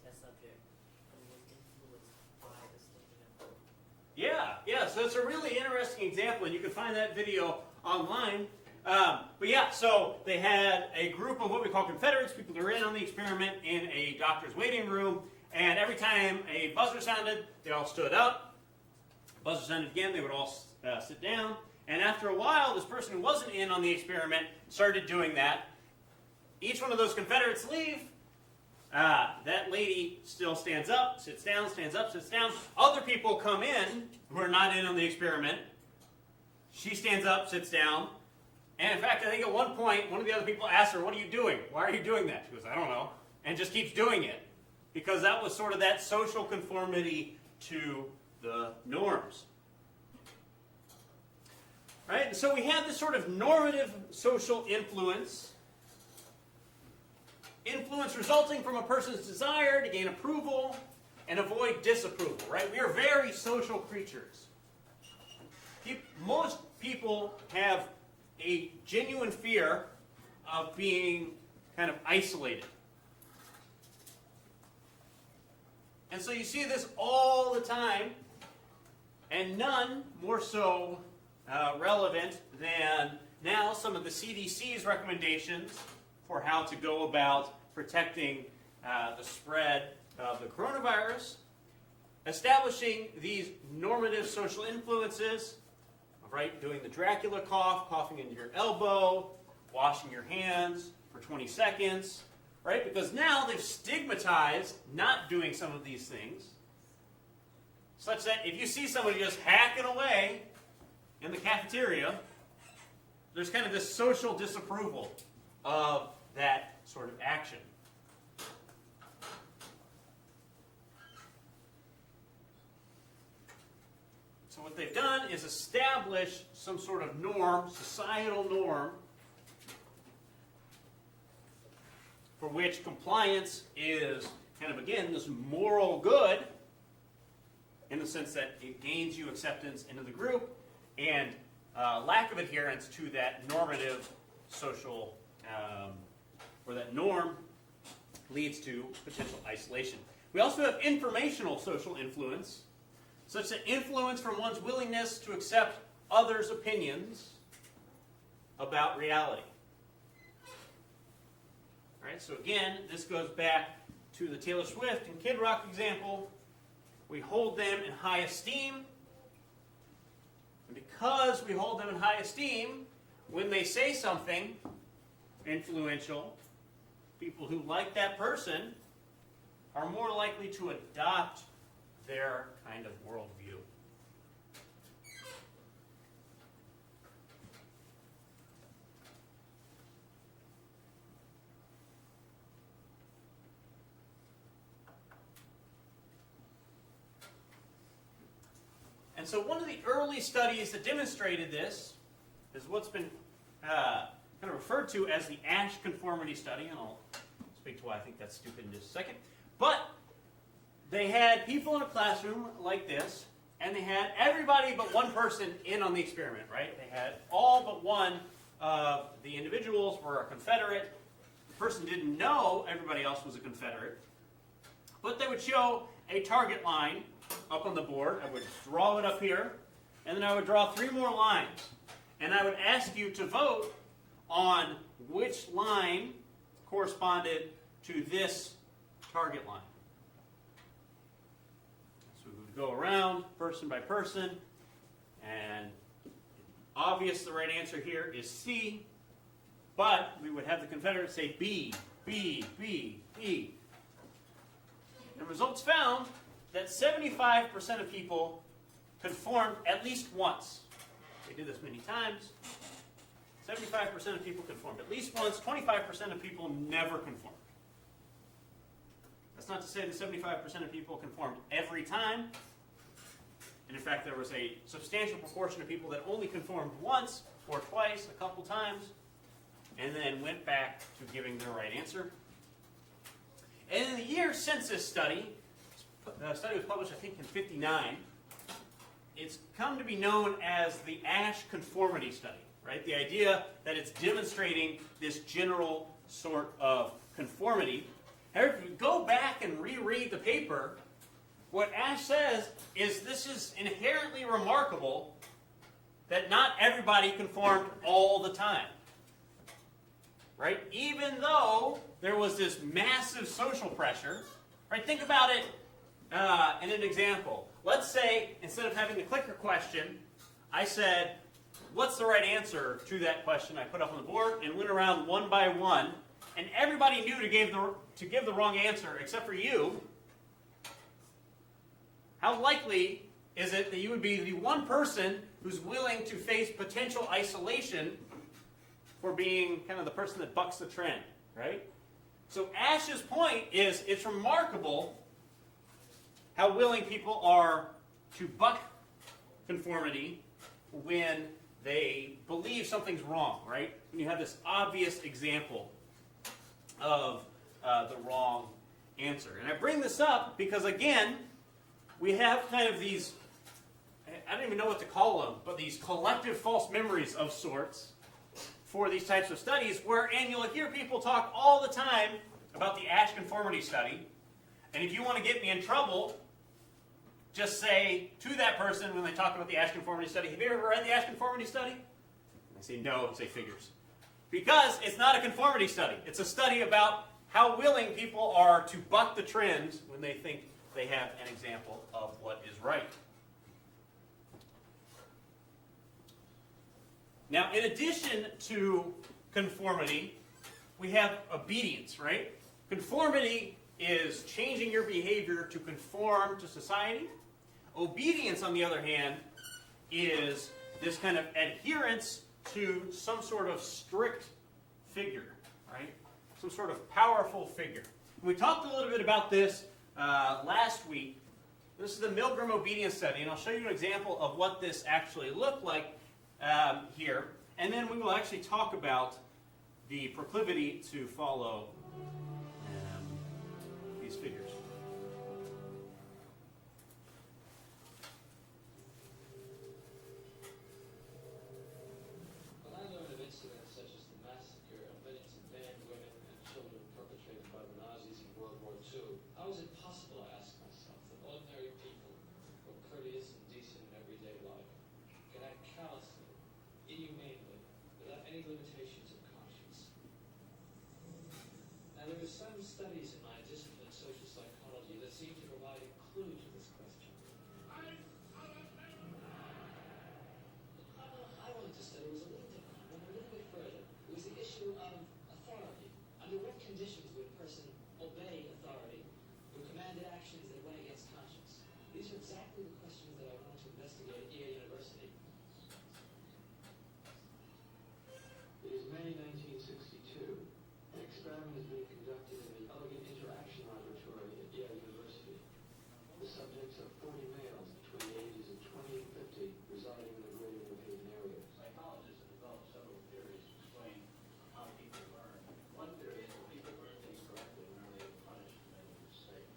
test subject who was influenced by this thinking approach. Yeah, so it's a really interesting example, and you can find that video online. But yeah, so they had a group of what we call Confederates, people that are in on the experiment, in a doctor's waiting room, and every time a buzzer sounded, they all stood up. Buzzer sounded again, they would all sit down. And after a while, this person who wasn't in on the experiment started doing that. Each one of those Confederates leave. That lady still stands up, sits down, stands up, sits down. Other people come in who are not in on the experiment. She stands up, sits down. And in fact, I think at one point, one of the other people asked her, "What are you doing? Why are you doing that?" She goes, "I don't know." And just keeps doing it. Because that was sort of that social conformity to the norms. Right? And so we have this sort of normative social influence. Influence resulting from a person's desire to gain approval and avoid disapproval. Right? We are very social creatures. Most people have a genuine fear of being kind of isolated. And so you see this all the time, and none more so relevant than now some of the CDC's recommendations for how to go about protecting the spread of the coronavirus, establishing these normative social influences, right? Doing the Dracula cough, coughing into your elbow, washing your hands for 20 seconds, right? Because now they've stigmatized not doing some of these things, such that if you see somebody just hacking away in the cafeteria, there's kind of this social disapproval of that sort of action. So what they've done is establish some sort of norm, societal norm, for which compliance is kind of, again, this moral good, in the sense that it gains you acceptance into the group, and lack of adherence to that normative social, or that norm, leads to potential isolation. We also have informational social influence, such that influence from one's willingness to accept others' opinions about reality. All right, so again, this goes back to the Taylor Swift and Kid Rock example. We hold them in high esteem. And because we hold them in high esteem, when they say something influential, people who like that person are more likely to adopt their kind of worldview. And so one of the early studies that demonstrated this is what's been kind of referred to as the Ash conformity study, and I'll speak to why I think that's stupid in just a second. But they had people in a classroom like this, and they had everybody but one person in on the experiment, right? They had all but one of the individuals were a Confederate. The person didn't know everybody else was a Confederate. But they would show a target line up on the board. I would draw it up here, and then I would draw 3 more lines. And I would ask you to vote on which line corresponded to this target line. So we would go around person by person, and obvious the right answer here is C, but we would have the Confederates say B, B, B, B. And results found that 75% of people conformed at least once. They did this many times. 75% of people conformed at least once. 25% of people never conformed. That's not to say that 75% of people conformed every time. And in fact, there was a substantial proportion of people that only conformed once or twice, a couple times, and then went back to giving their right answer. And in the year census study, the study was published, I think, in '59. It's come to be known as the Ash conformity study, right? The idea that it's demonstrating this general sort of conformity. However, if you go back and reread the paper, what Ash says is this is inherently remarkable that not everybody conformed all the time. Right? Even though there was this massive social pressure, right? Think about it in an example. Let's say instead of having the clicker question, I said, what's the right answer to that question I put up on the board, and went around one by one, and everybody knew to give the wrong answer except for you. How likely is it that you would be the one person who's willing to face potential isolation for being kind of the person that bucks the trend, right? So Ash's point is it's remarkable how willing people are to buck conformity when they believe something's wrong, right? When you have this obvious example of the wrong answer. And I bring this up because, again, we have kind of these, I don't even know what to call them, but these collective false memories of sorts for these types of studies, and you'll hear people talk all the time about the Ash conformity study. And if you want to get me in trouble, just say to that person when they talk about the Ash conformity study, have you ever read the Ash conformity study? And they say no, say figures. Because it's not a conformity study. It's a study about how willing people are to buck the trends when they think they have an example of what is right. Now, in addition to conformity, we have obedience, right? Conformity is changing your behavior to conform to society. Obedience, on the other hand, is this kind of adherence to some sort of strict figure, right? Some sort of powerful figure. We talked a little bit about this last week. This is the Milgram obedience study, and I'll show you an example of what this actually looked like here. And then we will actually talk about the proclivity to follow these figures. When I learned of incidents such as the massacre of millions of men, women, and children perpetrated by the Nazis in World War II, how is it possible, I ask myself, that ordinary people who are courteous and decent in everyday life can act callously, inhumanely, without any limitations of conscience? Now, there are some studies in my discipline, social psychology, that seem to provide a clue to this question. I wanted to study was a little different, went a little bit further. It was the issue of authority. Under what conditions would a person obey authority who commanded actions that went against conscience? These are exactly the questions that I wanted to investigate at Yale University. It is May 1962. An experiment is being conducted in the Elegant Interaction Laboratory at Yale University. The subjects are 40 males between the ages of 20 and 50 residing in the Greater New Haven area. Psychologists have developed several theories to explain how people learn. One theory is that people learn things correctly when they're punished and made a mistake.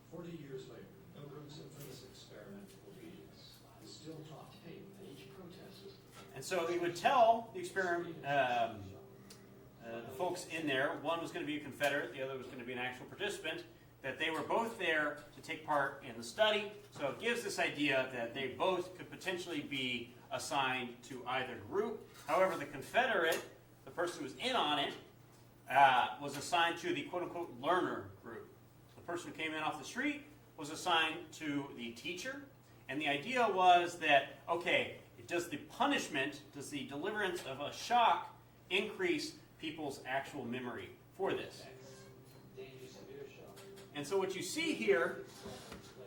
40 years later, Milgram's infamous experiment, obedience, is still taught today, and each protest was... And so he would tell the experiment, the folks in there, one was going to be a Confederate, the other was going to be an actual participant, that they were both there to take part in the study. So it gives this idea that they both could potentially be assigned to either group. However, the Confederate, the person who was in on it, was assigned to the quote-unquote learner group. The person who came in off the street was assigned to the teacher. And the idea was that, okay, does the punishment, does the deliverance of a shock increase people's actual memory for this? And so what you see here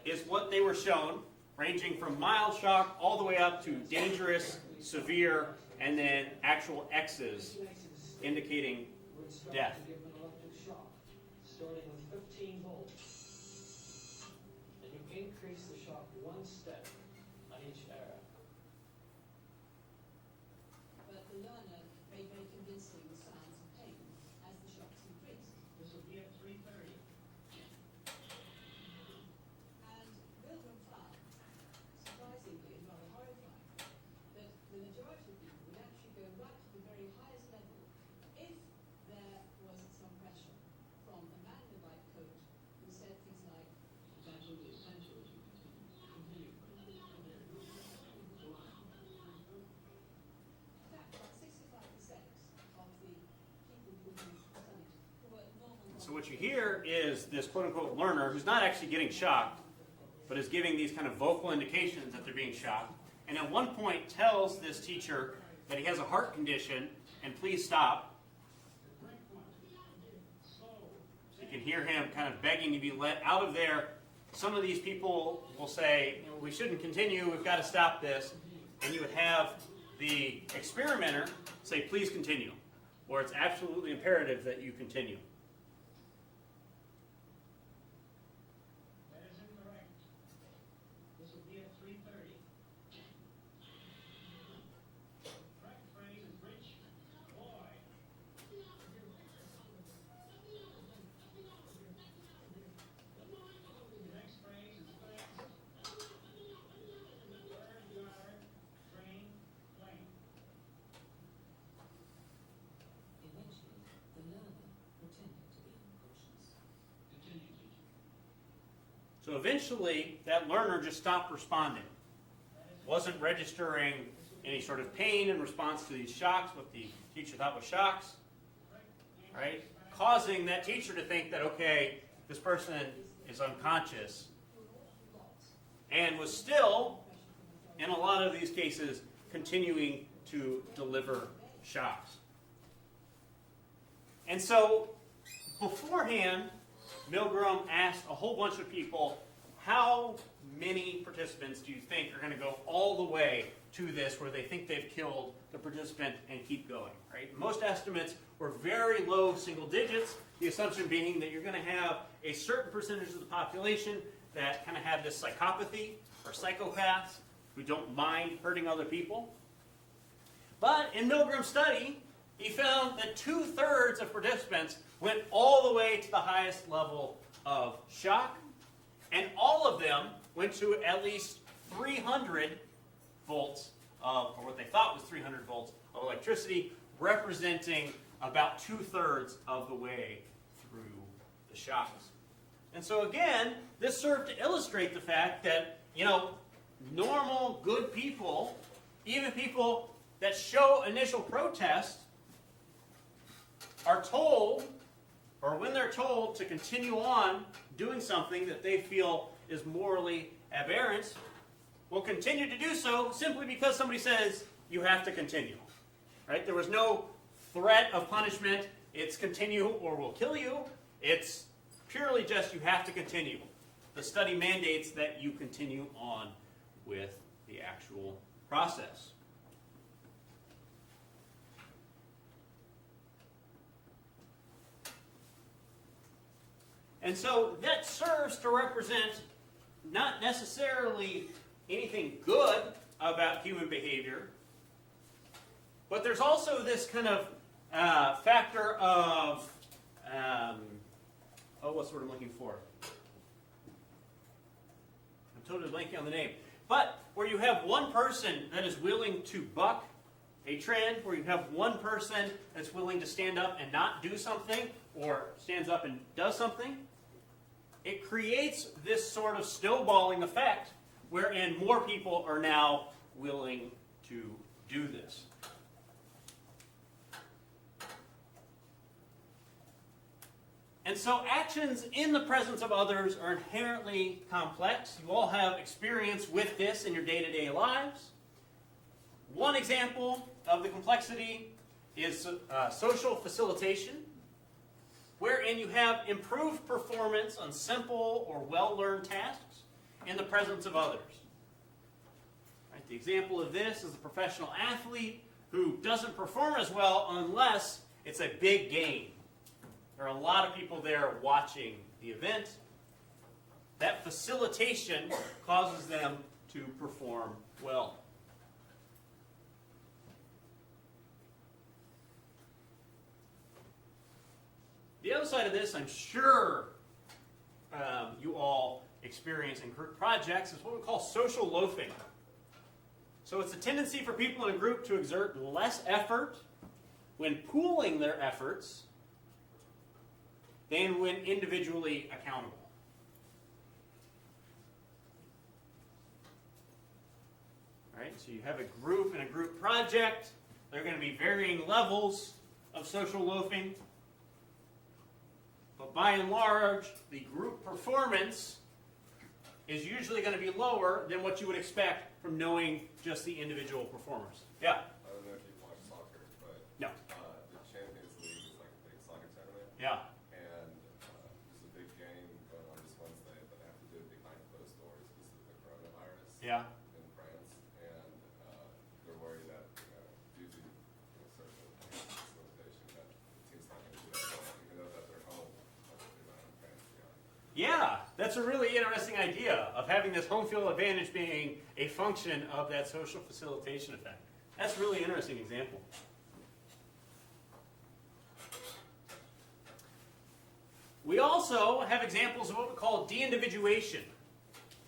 is what they were shown, ranging from mild shock all the way up to dangerous, severe, and then actual X's indicating death. Starting with 15 volts. And you increase the shock one step on each arrow. But the learner very, very convincing signs of pain as the shocks increase. This will be at 3:30. And Milgram found, surprisingly and rather horrifying, that the majority of people would actually go right to the very highest level if there was some pressure from a man in a white coat So what you hear is this quote-unquote learner who's not actually getting shocked, but is giving these kind of vocal indications that they're being shocked, and at one point tells this teacher that he has a heart condition and please stop. So you can hear him kind of begging to be let out of there. Some of these people will say, we shouldn't continue, we've got to stop this. And you would have the experimenter say, please continue, or it's absolutely imperative that you continue. That is incorrect. This will be at 3:30. Correct phrase is rich boy. The next phrase is fast. Bird, yard, train, plane. Eventually, the learner pretended to be unconscious. Continue, teacher. So eventually, that learner just stopped responding. Wasn't registering any sort of pain in response to these shocks, what the teacher thought was shocks, right? Causing that teacher to think that, okay, this person is unconscious, and was still, in a lot of these cases, continuing to deliver shocks. And so, beforehand, Milgram asked a whole bunch of people, how many participants do you think are going to go all the way to this where they think they've killed the participant and keep going, right? Most estimates were very low single digits, the assumption being that you're going to have a certain percentage of the population that kind of have this psychopathy or psychopaths who don't mind hurting other people. But in Milgram's study, he found that 2/3 of participants went all the way to the highest level of shock, and all of them went to at least 300 volts of, or what they thought was 300 volts of electricity, representing about 2/3 of the way through the shocks. And so again, this served to illustrate the fact that, normal, good people, even people that show initial protest, are told, or when they're told to continue on doing something that they feel is morally aberrant, will continue to do so simply because somebody says, you have to continue. Right? There was no threat of punishment, it's continue or we'll kill you. It's purely just you have to continue. The study mandates that you continue on with the actual process. And so that serves to represent not necessarily anything good about human behavior, but there's also this kind of factor of, what's the word I'm looking for? I'm totally blanking on the name. But where you have one person that is willing to buck a trend, where you have one person that's willing to stand up and not do something, or stands up and does something, it creates this sort of snowballing effect wherein more people are now willing to do this. And so actions in the presence of others are inherently complex. You all have experience with this in your day-to-day lives. One example of the complexity is social facilitation, wherein you have improved performance on simple or well-learned tasks in the presence of others. Right, the example of this is a professional athlete who doesn't perform as well unless it's a big game. There are a lot of people there watching the event. That facilitation causes them to perform well. The other side of this, I'm sure you all experience in group projects, is what we call social loafing. So it's a tendency for people in a group to exert less effort when pooling their efforts than when individually accountable. Right? So you have a group in a group project. There are going to be varying levels of social loafing. But by and large, the group performance is usually going to be lower than what you would expect from knowing just the individual performers. Yeah? I don't know if you watch soccer, but No. The Champions League is like a big soccer tournament. Yeah. And there's a big game going on this Wednesday, but they have to do it behind closed doors because of the coronavirus Yeah. in France. And they're worried that, due to social limitation, that the team's not going to do that well, even though that they're home. They're not in France, Yeah, that's a really interesting idea of having this home field advantage being a function of that social facilitation effect. That's a really interesting example. We also have examples of what we call de-individuation,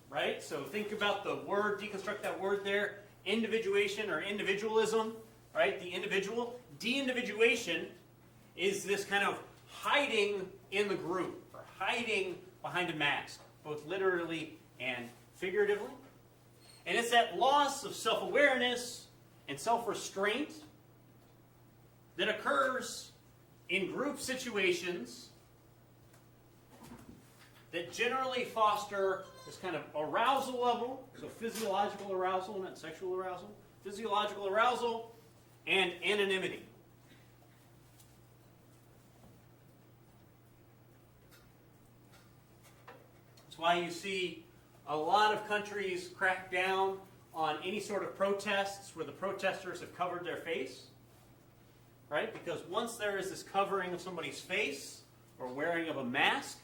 right? So think about the word, deconstruct that word there, individuation or individualism, right? The individual. De-individuation is this kind of hiding in the group, or hiding behind a mask, both literally and figuratively. And it's that loss of self-awareness and self-restraint that occurs in group situations that generally foster this kind of arousal level, so physiological arousal, not sexual arousal, physiological arousal, and anonymity. That's why you see a lot of countries crack down on any sort of protests where the protesters have covered their face, right? Because once there is this covering of somebody's face or wearing of a mask,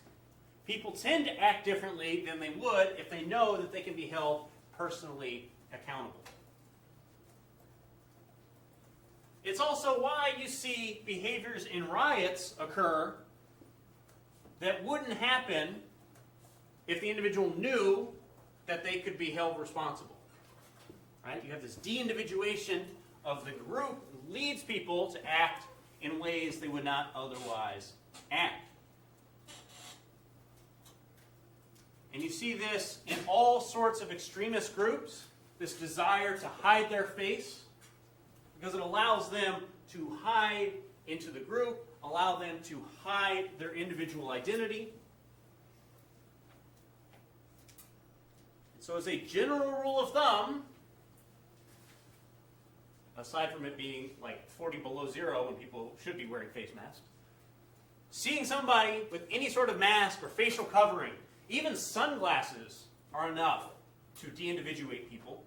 people tend to act differently than they would if they know that they can be held personally accountable. It's also why you see behaviors in riots occur that wouldn't happen if the individual knew that they could be held responsible. Right? You have this de-individuation of the group that leads people to act in ways they would not otherwise act. And you see this in all sorts of extremist groups, this desire to hide their face, because it allows them to hide into the group, allow them to hide their individual identity. So as a general rule of thumb, aside from it being like 40 below zero when people should be wearing face masks, seeing somebody with any sort of mask or facial covering, even sunglasses, are enough to de-individuate people.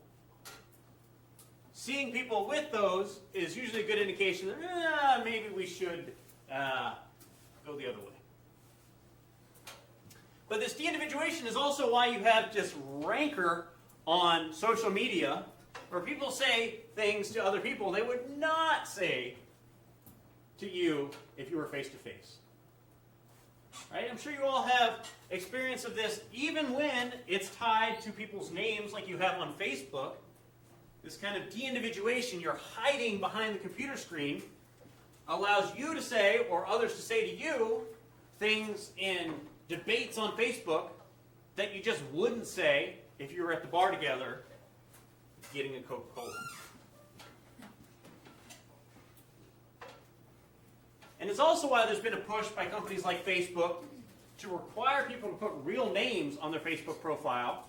Seeing people with those is usually a good indication that maybe we should go the other way. But this de-individuation is also why you have this rancor on social media where people say things to other people they would not say to you if you were face-to-face. Right? I'm sure you all have experience of this, even when it's tied to people's names like you have on Facebook. This kind of de-individuation, you're hiding behind the computer screen, allows you to say, or others to say to you, things in debates on Facebook that you just wouldn't say if you were at the bar together getting a Coca-Cola. And it's also why there's been a push by companies like Facebook to require people to put real names on their Facebook profile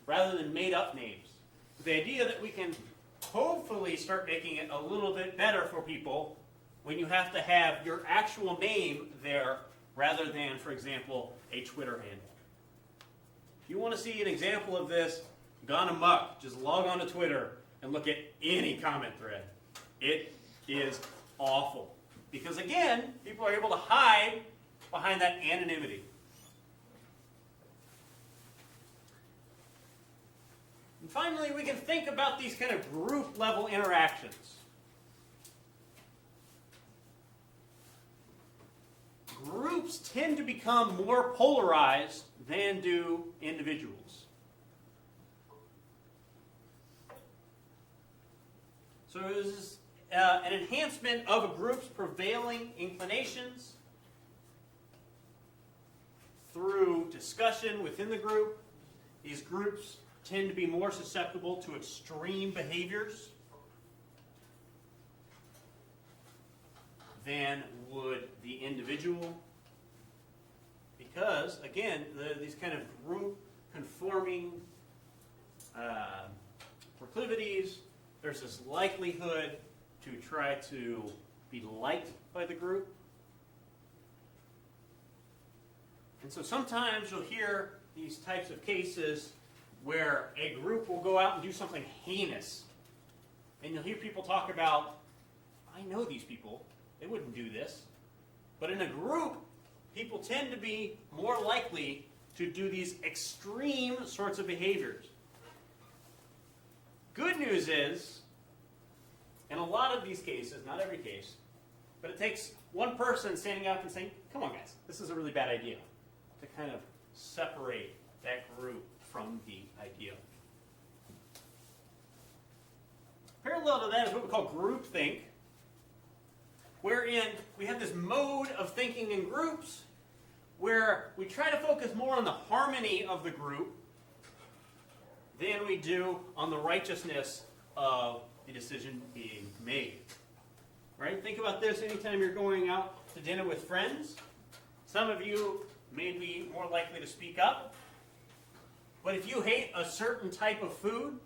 rather than made-up names. The idea that we can hopefully start making it a little bit better for people when you have to have your actual name there rather than, for example, a Twitter handle. If you want to see an example of this gone amok, just log on to Twitter and look at any comment thread. It is awful. Because again, people are able to hide behind that anonymity. And finally, we can think about these kind of group level interactions. Groups tend to become more polarized than do individuals. So there's an enhancement of a group's prevailing inclinations through discussion within the group. These groups tend to be more susceptible to extreme behaviors than would the individual. Because, again, these kind of group conforming proclivities, there's this likelihood to try to be liked by the group. And so sometimes you'll hear these types of cases where a group will go out and do something heinous. And you'll hear people talk about, I know these people, they wouldn't do this. But in a group, people tend to be more likely to do these extreme sorts of behaviors. Good news is, in a lot of these cases, not every case, but it takes one person standing up and saying, come on guys, this is a really bad idea, to kind of separate that group from the ideal. Parallel to that is what we call groupthink, wherein we have this mode of thinking in groups where we try to focus more on the harmony of the group than we do on the righteousness of the decision being made. Right? Think about this anytime you're going out to dinner with friends. Some of you may be more likely to speak up. But if you hate a certain type of food,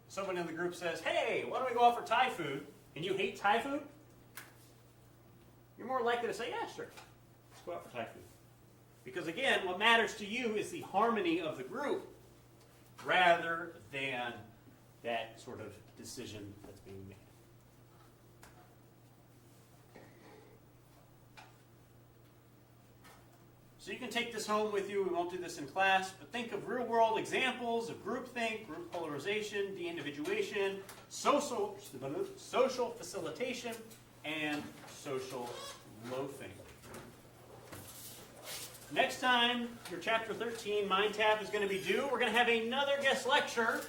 someone in the group says, hey, why don't we go out for Thai food? And you hate Thai food? You're more likely to say, yeah, sure. Let's go out for Thai food. Because again, what matters to you is the harmony of the group rather than that sort of decision that's being made. So you can take this home with you. We won't do this in class, but think of real-world examples of groupthink, group polarization, de-individuation, social facilitation, and social loafing. Next time your Chapter 13 Mind Tap is going to be due, we're going to have another guest lecture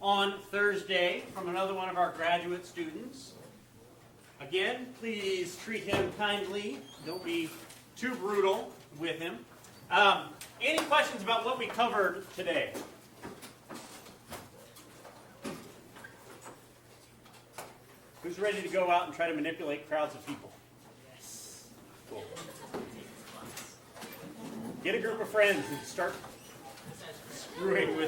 on Thursday from another one of our graduate students. Again, please treat him kindly. Don't be too brutal with him. Any questions about what we covered today? Who's ready to go out and try to manipulate crowds of people? Yes. Cool. Get a group of friends and start screwing with